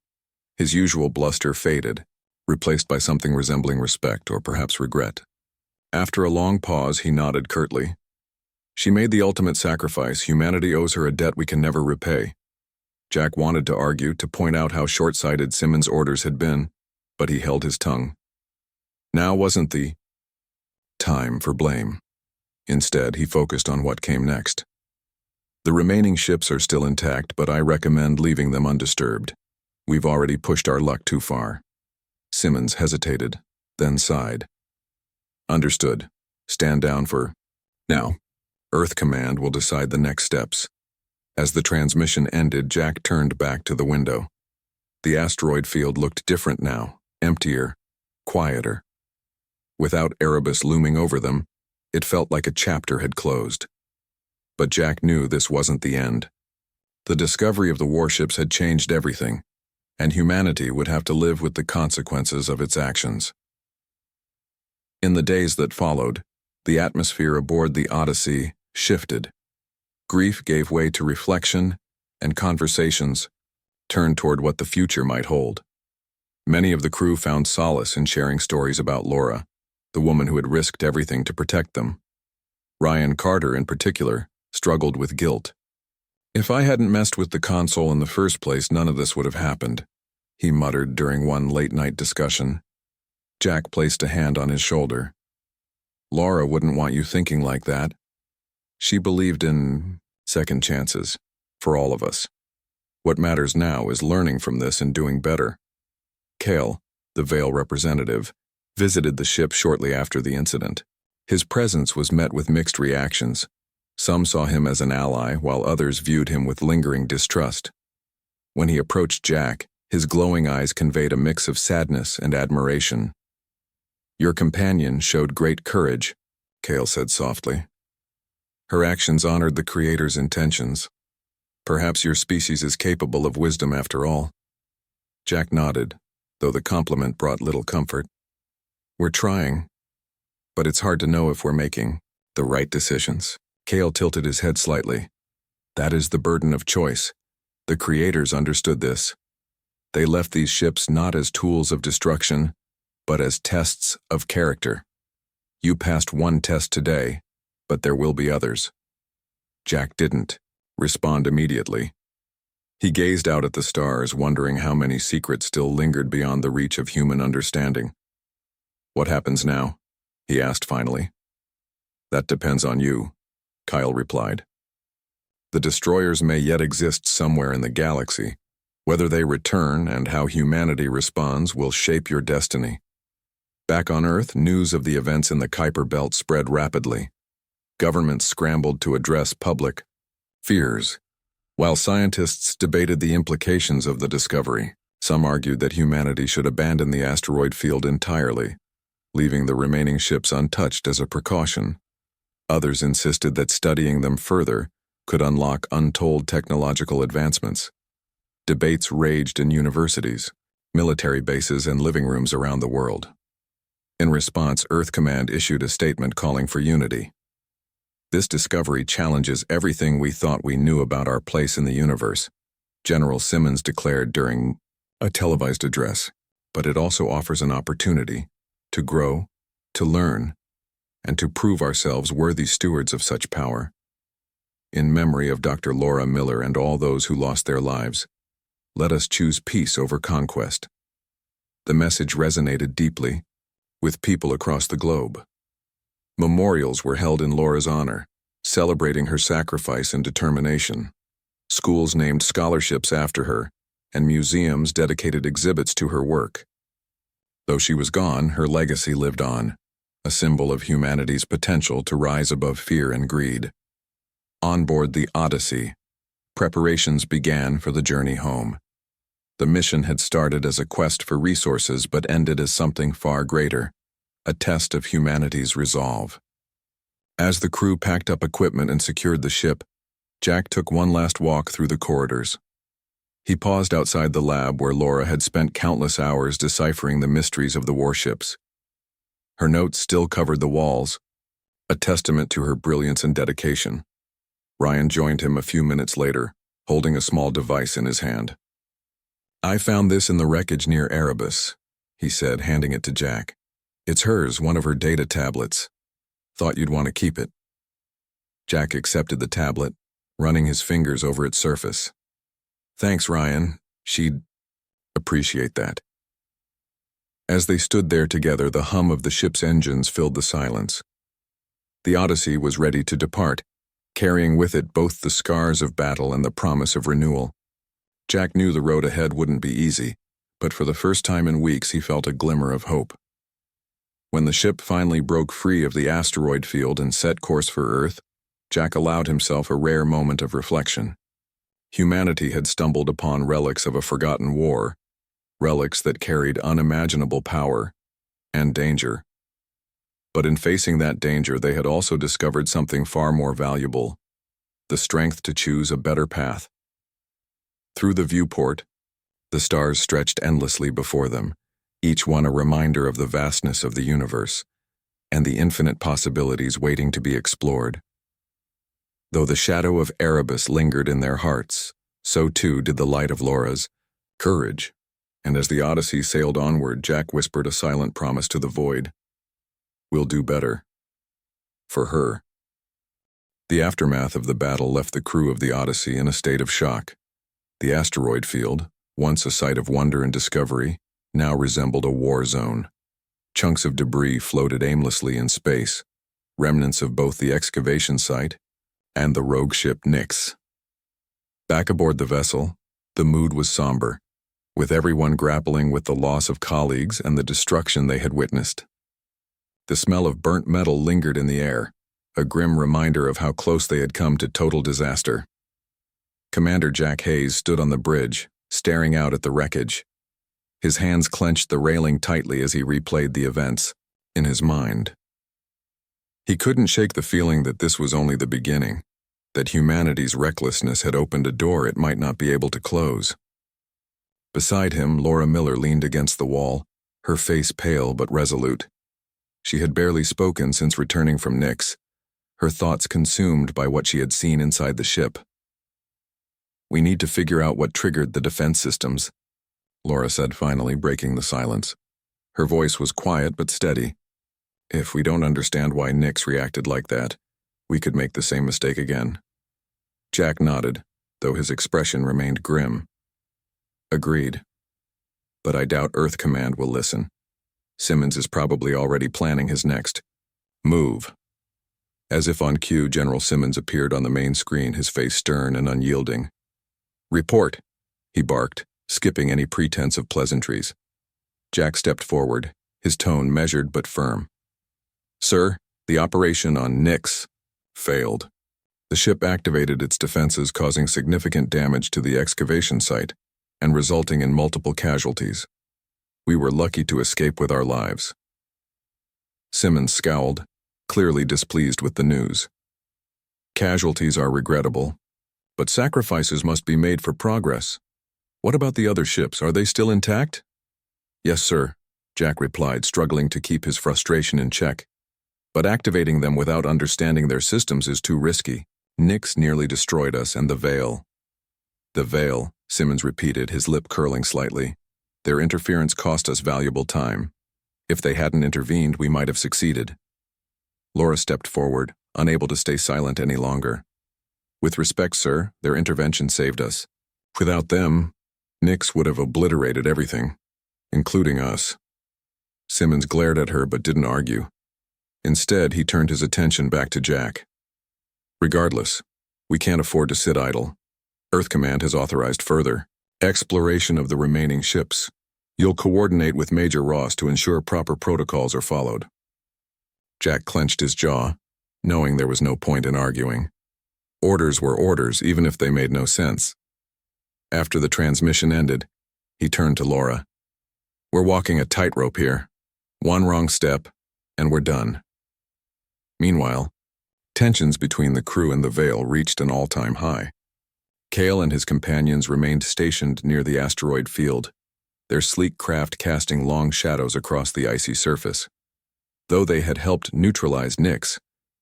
His usual bluster faded, replaced by something resembling respect or perhaps regret. After a long pause, he nodded curtly. "She made the ultimate sacrifice. Humanity owes her a debt we can never repay." Jack wanted to argue, to point out how short-sighted Simmons' orders had been, but he held his tongue. Now wasn't the time for blame. Instead, he focused on what came next. "The remaining ships are still intact, but I recommend leaving them undisturbed. We've already pushed our luck too far." Simmons hesitated, then sighed. "Understood. Stand down for now. Earth Command will decide the next steps." As the transmission ended, Jack turned back to the window. The asteroid field looked different now, emptier, quieter. Without Erebus looming over them, it felt like a chapter had closed. But Jack knew this wasn't the end. The discovery of the warships had changed everything, and humanity would have to live with the consequences of its actions. In the days that followed, the atmosphere aboard the Odyssey shifted. Grief gave way to reflection, and conversations turned toward what the future might hold. Many of the crew found solace in sharing stories about Laura, the woman who had risked everything to protect them. Ryan Carter, in particular, struggled with guilt. If I hadn't messed with the console in the first place, none of this would have happened, he muttered during one late-night discussion. Jack placed a hand on his shoulder. Laura wouldn't want you thinking like that. She believed in second chances, for all of us. What matters now is learning from this and doing better. Kale, the Vale representative, visited the ship shortly after the incident. His presence was met with mixed reactions. Some saw him as an ally, while others viewed him with lingering distrust. When he approached Jack, his glowing eyes conveyed a mix of sadness and admiration. "Your companion showed great courage," Kale said softly. "Her actions honored the Creator's intentions. Perhaps your species is capable of wisdom after all." Jack nodded, though the compliment brought little comfort. "We're trying, but it's hard to know if we're making the right decisions." Kale tilted his head slightly. "That is the burden of choice. The Creators understood this. They left these ships not as tools of destruction, but as tests of character. You passed one test today, but there will be others." Jack didn't respond immediately. He gazed out at the stars, wondering how many secrets still lingered beyond the reach of human understanding. "What happens now?" he asked finally. "That depends on you," Kyle replied. "The destroyers may yet exist somewhere in the galaxy. Whether they return and how humanity responds will shape your destiny." Back on Earth, news of the events in the Kuiper Belt spread rapidly. Governments scrambled to address public fears, while scientists debated the implications of the discovery. Some argued that humanity should abandon the asteroid field entirely, leaving the remaining ships untouched as a precaution. Others insisted that studying them further could unlock untold technological advancements. Debates raged in universities, military bases, and living rooms around the world. In response, Earth Command issued a statement calling for unity. "This discovery challenges everything we thought we knew about our place in the universe," General Simmons declared during a televised address. "But it also offers an opportunity to grow, to learn, and to prove ourselves worthy stewards of such power. In memory of Dr. Laura Miller and all those who lost their lives, let us choose peace over conquest." The message resonated deeply with people across the globe. Memorials were held in Laura's honor, celebrating her sacrifice and determination. Schools named scholarships after her, and museums dedicated exhibits to her work. Though she was gone, her legacy lived on, a symbol of humanity's potential to rise above fear and greed. On board the Odyssey, preparations began for the journey home. The mission had started as a quest for resources but ended as something far greater, a test of humanity's resolve. As the crew packed up equipment and secured the ship, Jack took one last walk through the corridors. He paused outside the lab where Laura had spent countless hours deciphering the mysteries of the warships. Her notes still covered the walls, a testament to her brilliance and dedication. Ryan joined him a few minutes later, holding a small device in his hand. "I found this in the wreckage near Erebus," he said, handing it to Jack. "It's hers, one of her data tablets. Thought you'd want to keep it." Jack accepted the tablet, running his fingers over its surface. "Thanks, Ryan. She'd appreciate that." As they stood there together, the hum of the ship's engines filled the silence. The Odyssey was ready to depart, carrying with it both the scars of battle and the promise of renewal. Jack knew the road ahead wouldn't be easy, but for the first time in weeks he felt a glimmer of hope. When the ship finally broke free of the asteroid field and set course for Earth, Jack allowed himself a rare moment of reflection. Humanity had stumbled upon relics of a forgotten war, relics that carried unimaginable power and danger. But in facing that danger, they had also discovered something far more valuable: the strength to choose a better path. Through the viewport, the stars stretched endlessly before them, each one a reminder of the vastness of the universe and the infinite possibilities waiting to be explored. Though the shadow of Erebus lingered in their hearts, so too did the light of Laura's courage, and as the Odyssey sailed onward, Jack whispered a silent promise to the void. "We'll do better. For her." The aftermath of the battle left the crew of the Odyssey in a state of shock. The asteroid field, once a site of wonder and discovery, now resembled a war zone. Chunks of debris floated aimlessly in space, remnants of both the excavation site and the rogue ship Nyx. Back aboard the vessel, the mood was somber, with everyone grappling with the loss of colleagues and the destruction they had witnessed. The smell of burnt metal lingered in the air, a grim reminder of how close they had come to total disaster. Commander Jack Hayes stood on the bridge, staring out at the wreckage. His hands clenched the railing tightly as he replayed the events, in his mind. He couldn't shake the feeling that this was only the beginning, that humanity's recklessness had opened a door it might not be able to close. Beside him, Laura Miller leaned against the wall, her face pale but resolute. She had barely spoken since returning from Nyx, her thoughts consumed by what she had seen inside the ship. "We need to figure out what triggered the defense systems," Laura said finally, breaking the silence. Her voice was quiet but steady. "If we don't understand why Nyx reacted like that, we could make the same mistake again." Jack nodded, though his expression remained grim. "Agreed. But I doubt Earth Command will listen. Simmons is probably already planning his next move." As if on cue, General Simmons appeared on the main screen, his face stern and unyielding. "Report," he barked, skipping any pretense of pleasantries. Jack stepped forward, his tone measured but firm. "Sir, the operation on Nyx failed. The ship activated its defenses, causing significant damage to the excavation site and resulting in multiple casualties. We were lucky to escape with our lives." Simmons scowled, clearly displeased with the news. "Casualties are regrettable, but sacrifices must be made for progress. What about the other ships? Are they still intact?" "Yes, sir," Jack replied, struggling to keep his frustration in check. "But activating them without understanding their systems is too risky. Nyx nearly destroyed us, and the Veil." "The Veil," Simmons repeated, his lip curling slightly. "Their interference cost us valuable time. If they hadn't intervened, we might have succeeded." Laura stepped forward, unable to stay silent any longer. "With respect, sir, their intervention saved us. Without them, Nyx would have obliterated everything, including us." Simmons glared at her but didn't argue. Instead, he turned his attention back to Jack. "Regardless, we can't afford to sit idle. Earth Command has authorized further exploration of the remaining ships. You'll coordinate with Major Ross to ensure proper protocols are followed." Jack clenched his jaw, knowing there was no point in arguing. Orders were orders, even if they made no sense. After the transmission ended, he turned to Laura. "We're walking a tightrope here. One wrong step, and we're done." Meanwhile, tensions between the crew and the Veil reached an all-time high. Cale and his companions remained stationed near the asteroid field, their sleek craft casting long shadows across the icy surface. Though they had helped neutralize Nyx,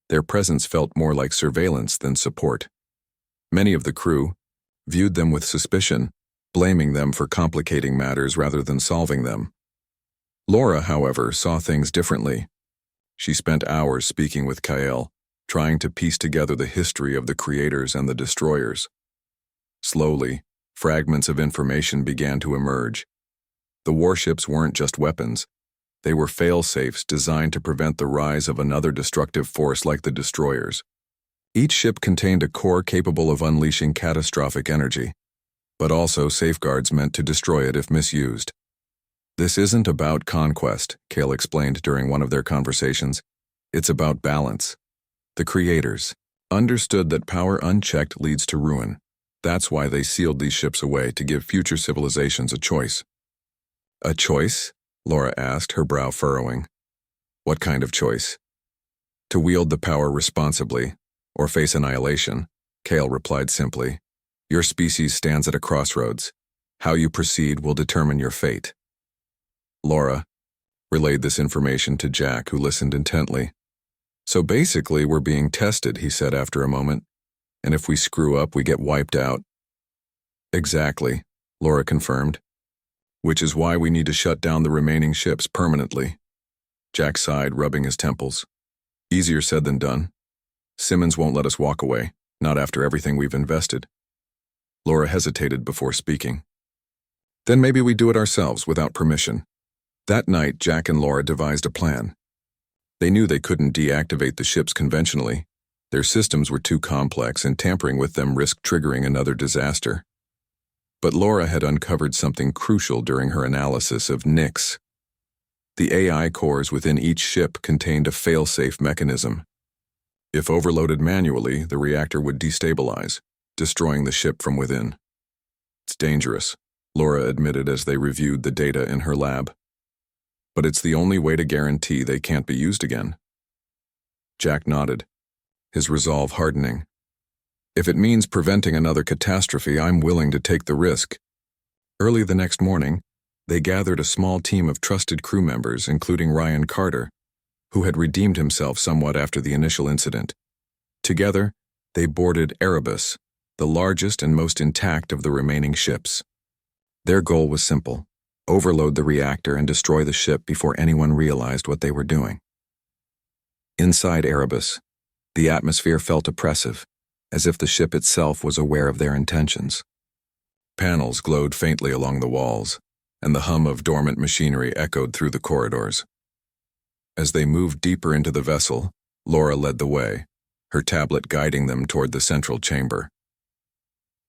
their presence felt more like surveillance than support. Many of the crew viewed them with suspicion, blaming them for complicating matters rather than solving them. Laura, however, saw things differently. She spent hours speaking with Cale, trying to piece together the history of the creators and the destroyers. Slowly, fragments of information began to emerge. The warships weren't just weapons. They were fail-safes designed to prevent the rise of another destructive force like the destroyers. Each ship contained a core capable of unleashing catastrophic energy, but also safeguards meant to destroy it if misused. "This isn't about conquest," Cale explained during one of their conversations. "It's about balance. The creators understood that power unchecked leads to ruin. That's why they sealed these ships away, to give future civilizations a choice." "A choice?" Laura asked, her brow furrowing. "What kind of choice?" "To wield the power responsibly, or face annihilation," Cale replied simply. "Your species stands at a crossroads. How you proceed will determine your fate." Laura relayed this information to Jack, who listened intently. "So basically, we're being tested," he said after a moment. "And if we screw up, we get wiped out." "Exactly," Laura confirmed. "Which is why we need to shut down the remaining ships permanently." Jack sighed, rubbing his temples. "Easier said than done." Simmons won't let us walk away, not after everything we've invested. Laura hesitated before speaking. Then maybe we do it ourselves without permission. That night, Jack and Laura devised a plan. They knew they couldn't deactivate the ships conventionally. Their systems were too complex, and tampering with them risked triggering another disaster. But Laura had uncovered something crucial during her analysis of NICs. The AI cores within each ship contained a fail-safe mechanism. If overloaded manually, the reactor would destabilize, destroying the ship from within. It's dangerous, Laura admitted as they reviewed the data in her lab. But it's the only way to guarantee they can't be used again. Jack nodded, his resolve hardening. If it means preventing another catastrophe, I'm willing to take the risk. Early the next morning, they gathered a small team of trusted crew members, including Ryan Carter, who had redeemed himself somewhat after the initial incident. Together, they boarded Erebus, the largest and most intact of the remaining ships. Their goal was simple: overload the reactor and destroy the ship before anyone realized what they were doing. Inside Erebus, the atmosphere felt oppressive, as if the ship itself was aware of their intentions. Panels glowed faintly along the walls, and the hum of dormant machinery echoed through the corridors. As they moved deeper into the vessel, Laura led the way, her tablet guiding them toward the central chamber.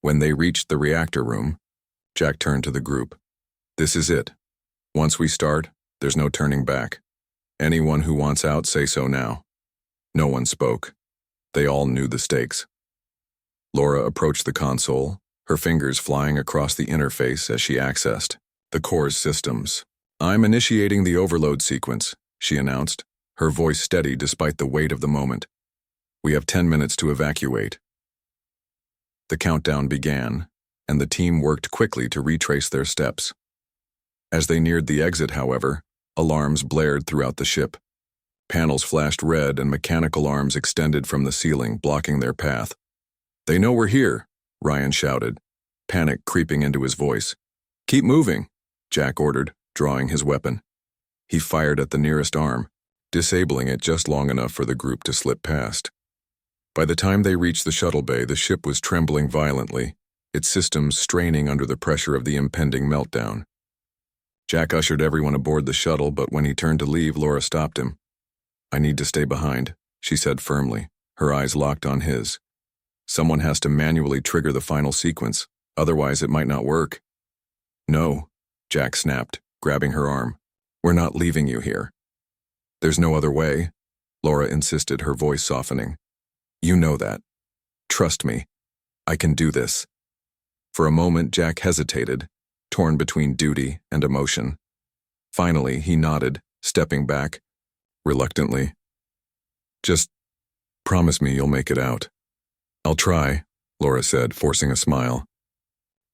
When they reached the reactor room, Jack turned to the group. This is it. Once we start, there's no turning back. Anyone who wants out, say so now. No one spoke. They all knew the stakes. Laura approached the console, her fingers flying across the interface as she accessed the core's systems. I'm initiating the overload sequence, she announced, her voice steady despite the weight of the moment. We have 10 minutes to evacuate. The countdown began, and the team worked quickly to retrace their steps. As they neared the exit, however, alarms blared throughout the ship. Panels flashed red and mechanical arms extended from the ceiling, blocking their path. They know we're here, Ryan shouted, panic creeping into his voice. Keep moving, Jack ordered, drawing his weapon. He fired at the nearest arm, disabling it just long enough for the group to slip past. By the time they reached the shuttle bay, the ship was trembling violently, its systems straining under the pressure of the impending meltdown. Jack ushered everyone aboard the shuttle, but when he turned to leave, Laura stopped him. I need to stay behind, she said firmly, her eyes locked on his. Someone has to manually trigger the final sequence, otherwise it might not work. No, Jack snapped, grabbing her arm. We're not leaving you here. There's no other way, Laura insisted, her voice softening. You know that. Trust me. I can do this. For a moment, Jack hesitated, torn between duty and emotion. Finally, he nodded, stepping back, reluctantly. Just promise me you'll make it out. I'll try, Laura said, forcing a smile.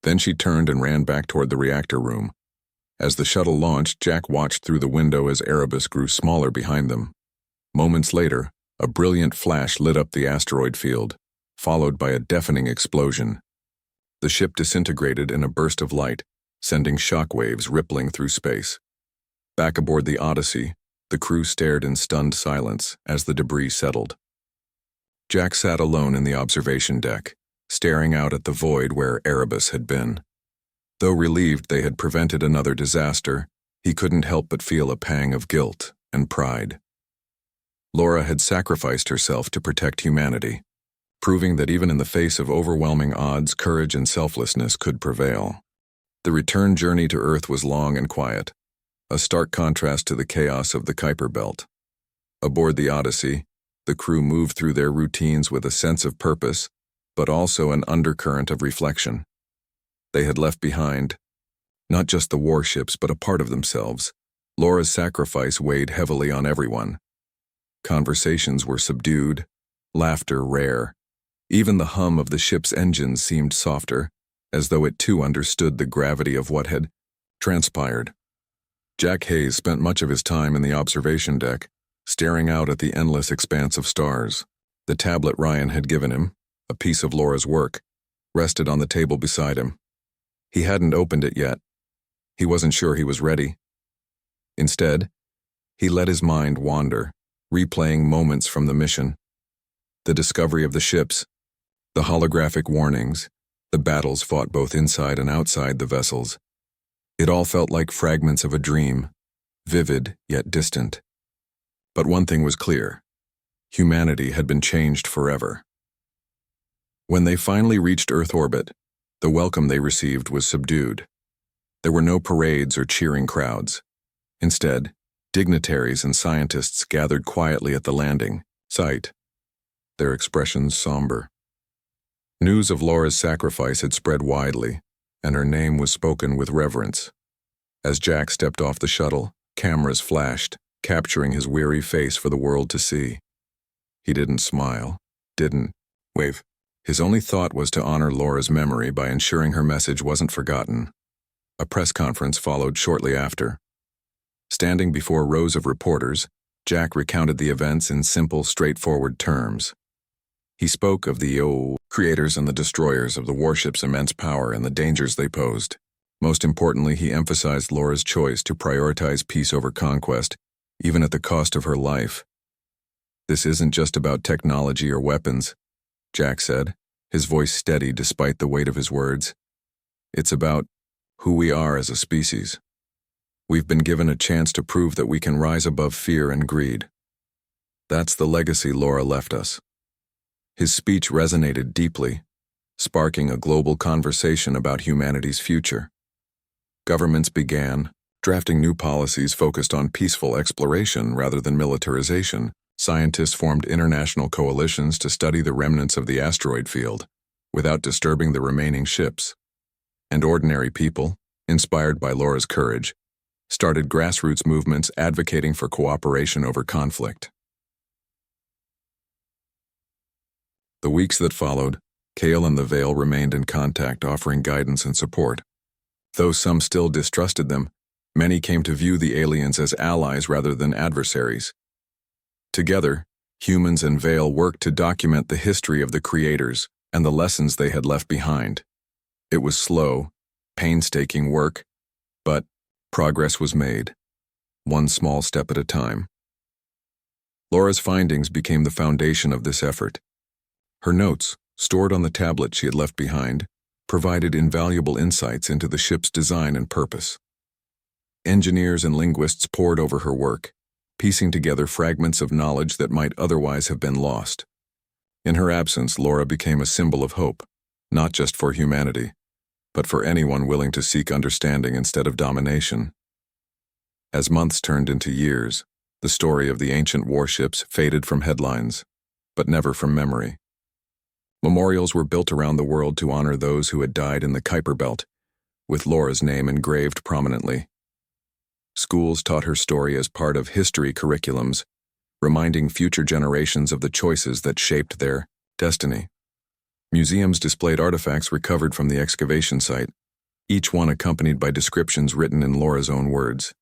Then she turned and ran back toward the reactor room. As the shuttle launched, Jack watched through the window as Erebus grew smaller behind them. Moments later, a brilliant flash lit up the asteroid field, followed by a deafening explosion. The ship disintegrated in a burst of light, sending shockwaves rippling through space. Back aboard the Odyssey, the crew stared in stunned silence as the debris settled. Jack sat alone in the observation deck, staring out at the void where Erebus had been. Though relieved they had prevented another disaster, he couldn't help but feel a pang of guilt and pride. Laura had sacrificed herself to protect humanity, proving that even in the face of overwhelming odds, courage and selflessness could prevail. The return journey to Earth was long and quiet, a stark contrast to the chaos of the Kuiper Belt. Aboard the Odyssey, the crew moved through their routines with a sense of purpose, but also an undercurrent of reflection. They had left behind not just the warships, but a part of themselves. Laura's sacrifice weighed heavily on everyone. Conversations were subdued, laughter rare. Even the hum of the ship's engines seemed softer, as though it too understood the gravity of what had transpired. Jack Hayes spent much of his time in the observation deck, staring out at the endless expanse of stars. The tablet Ryan had given him, a piece of Laura's work, rested on the table beside him. He hadn't opened it yet. He wasn't sure he was ready. Instead, he let his mind wander, replaying moments from the mission. The discovery of the ships, the holographic warnings, the battles fought both inside and outside the vessels. It all felt like fragments of a dream, vivid yet distant. But one thing was clear: humanity had been changed forever. When they finally reached Earth orbit, the welcome they received was subdued. There were no parades or cheering crowds. Instead, dignitaries and scientists gathered quietly at the landing site, their expressions somber. News of Laura's sacrifice had spread widely, and her name was spoken with reverence. As Jack stepped off the shuttle, cameras flashed, capturing his weary face for the world to see. He didn't smile, didn't wave. His only thought was to honor Laura's memory by ensuring her message wasn't forgotten. A press conference followed shortly after. Standing before rows of reporters, Jack recounted the events in simple, straightforward terms. He spoke of the creators and the destroyers of the warship's immense power and the dangers they posed. Most importantly, he emphasized Laura's choice to prioritize peace over conquest, even at the cost of her life. "This isn't just about technology or weapons," Jack said, his voice steady despite the weight of his words. "It's about who we are as a species. We've been given a chance to prove that we can rise above fear and greed. That's the legacy Laura left us." His speech resonated deeply, sparking a global conversation about humanity's future. Governments began drafting new policies focused on peaceful exploration rather than militarization. Scientists formed international coalitions to study the remnants of the asteroid field, without disturbing the remaining ships. And ordinary people, inspired by Laura's courage, started grassroots movements advocating for cooperation over conflict. The weeks that followed, Kale and the Veil remained in contact, offering guidance and support. Though some still distrusted them, many came to view the aliens as allies rather than adversaries. Together, humans and Veil worked to document the history of the creators and the lessons they had left behind. It was slow, painstaking work, but progress was made, one small step at a time. Laura's findings became the foundation of this effort. Her notes, stored on the tablet she had left behind, provided invaluable insights into the ship's design and purpose. Engineers and linguists pored over her work, piecing together fragments of knowledge that might otherwise have been lost. In her absence, Laura became a symbol of hope, not just for humanity, but for anyone willing to seek understanding instead of domination. As months turned into years, the story of the ancient warships faded from headlines, but never from memory. Memorials were built around the world to honor those who had died in the Kuiper Belt, with Laura's name engraved prominently. Schools taught her story as part of history curriculums, reminding future generations of the choices that shaped their destiny. Museums displayed artifacts recovered from the excavation site, each one accompanied by descriptions written in Laura's own words.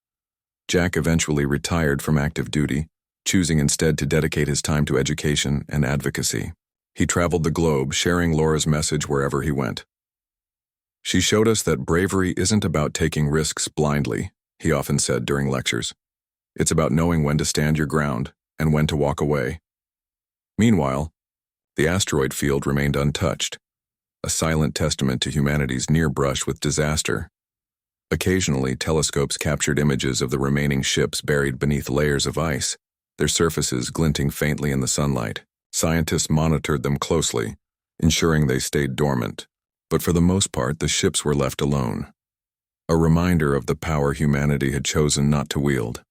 Jack eventually retired from active duty, choosing instead to dedicate his time to education and advocacy. He traveled the globe, sharing Laura's message wherever he went. "She showed us that bravery isn't about taking risks blindly," he often said during lectures. "It's about knowing when to stand your ground and when to walk away." Meanwhile, the asteroid field remained untouched, a silent testament to humanity's near brush with disaster. Occasionally, telescopes captured images of the remaining ships buried beneath layers of ice, their surfaces glinting faintly in the sunlight. Scientists monitored them closely, ensuring they stayed dormant, but for the most part, the ships were left alone. A reminder of the power humanity had chosen not to wield.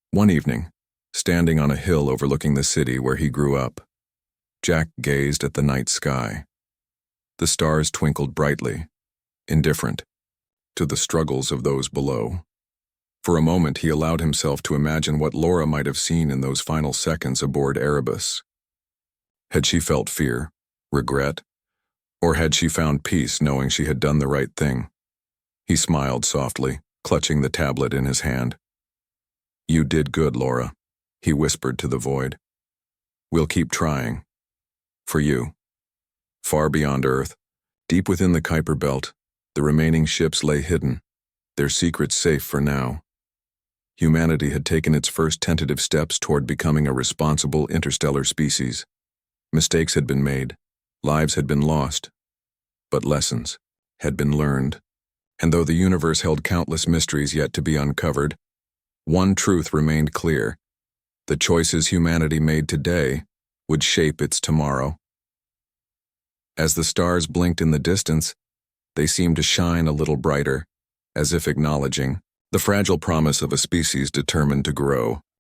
One evening, standing on a hill overlooking the city where he grew up, Jack gazed at the night sky. The stars twinkled brightly, indifferent to the struggles of those below. For a moment, he allowed himself to imagine what Laura might have seen in those final seconds aboard Erebus. Had she felt fear, regret, or had she found peace knowing she had done the right thing? He smiled softly, clutching the tablet in his hand. "You did good, Laura," he whispered to the void. "We'll keep trying. For you." Far beyond Earth, deep within the Kuiper Belt, the remaining ships lay hidden, their secrets safe for now. Humanity had taken its first tentative steps toward becoming a responsible interstellar species. Mistakes had been made, lives had been lost, but lessons had been learned. And though the universe held countless mysteries yet to be uncovered, one truth remained clear: the choices humanity made today would shape its tomorrow. As the stars blinked in the distance, they seemed to shine a little brighter, as if acknowledging the fragile promise of a species determined to grow.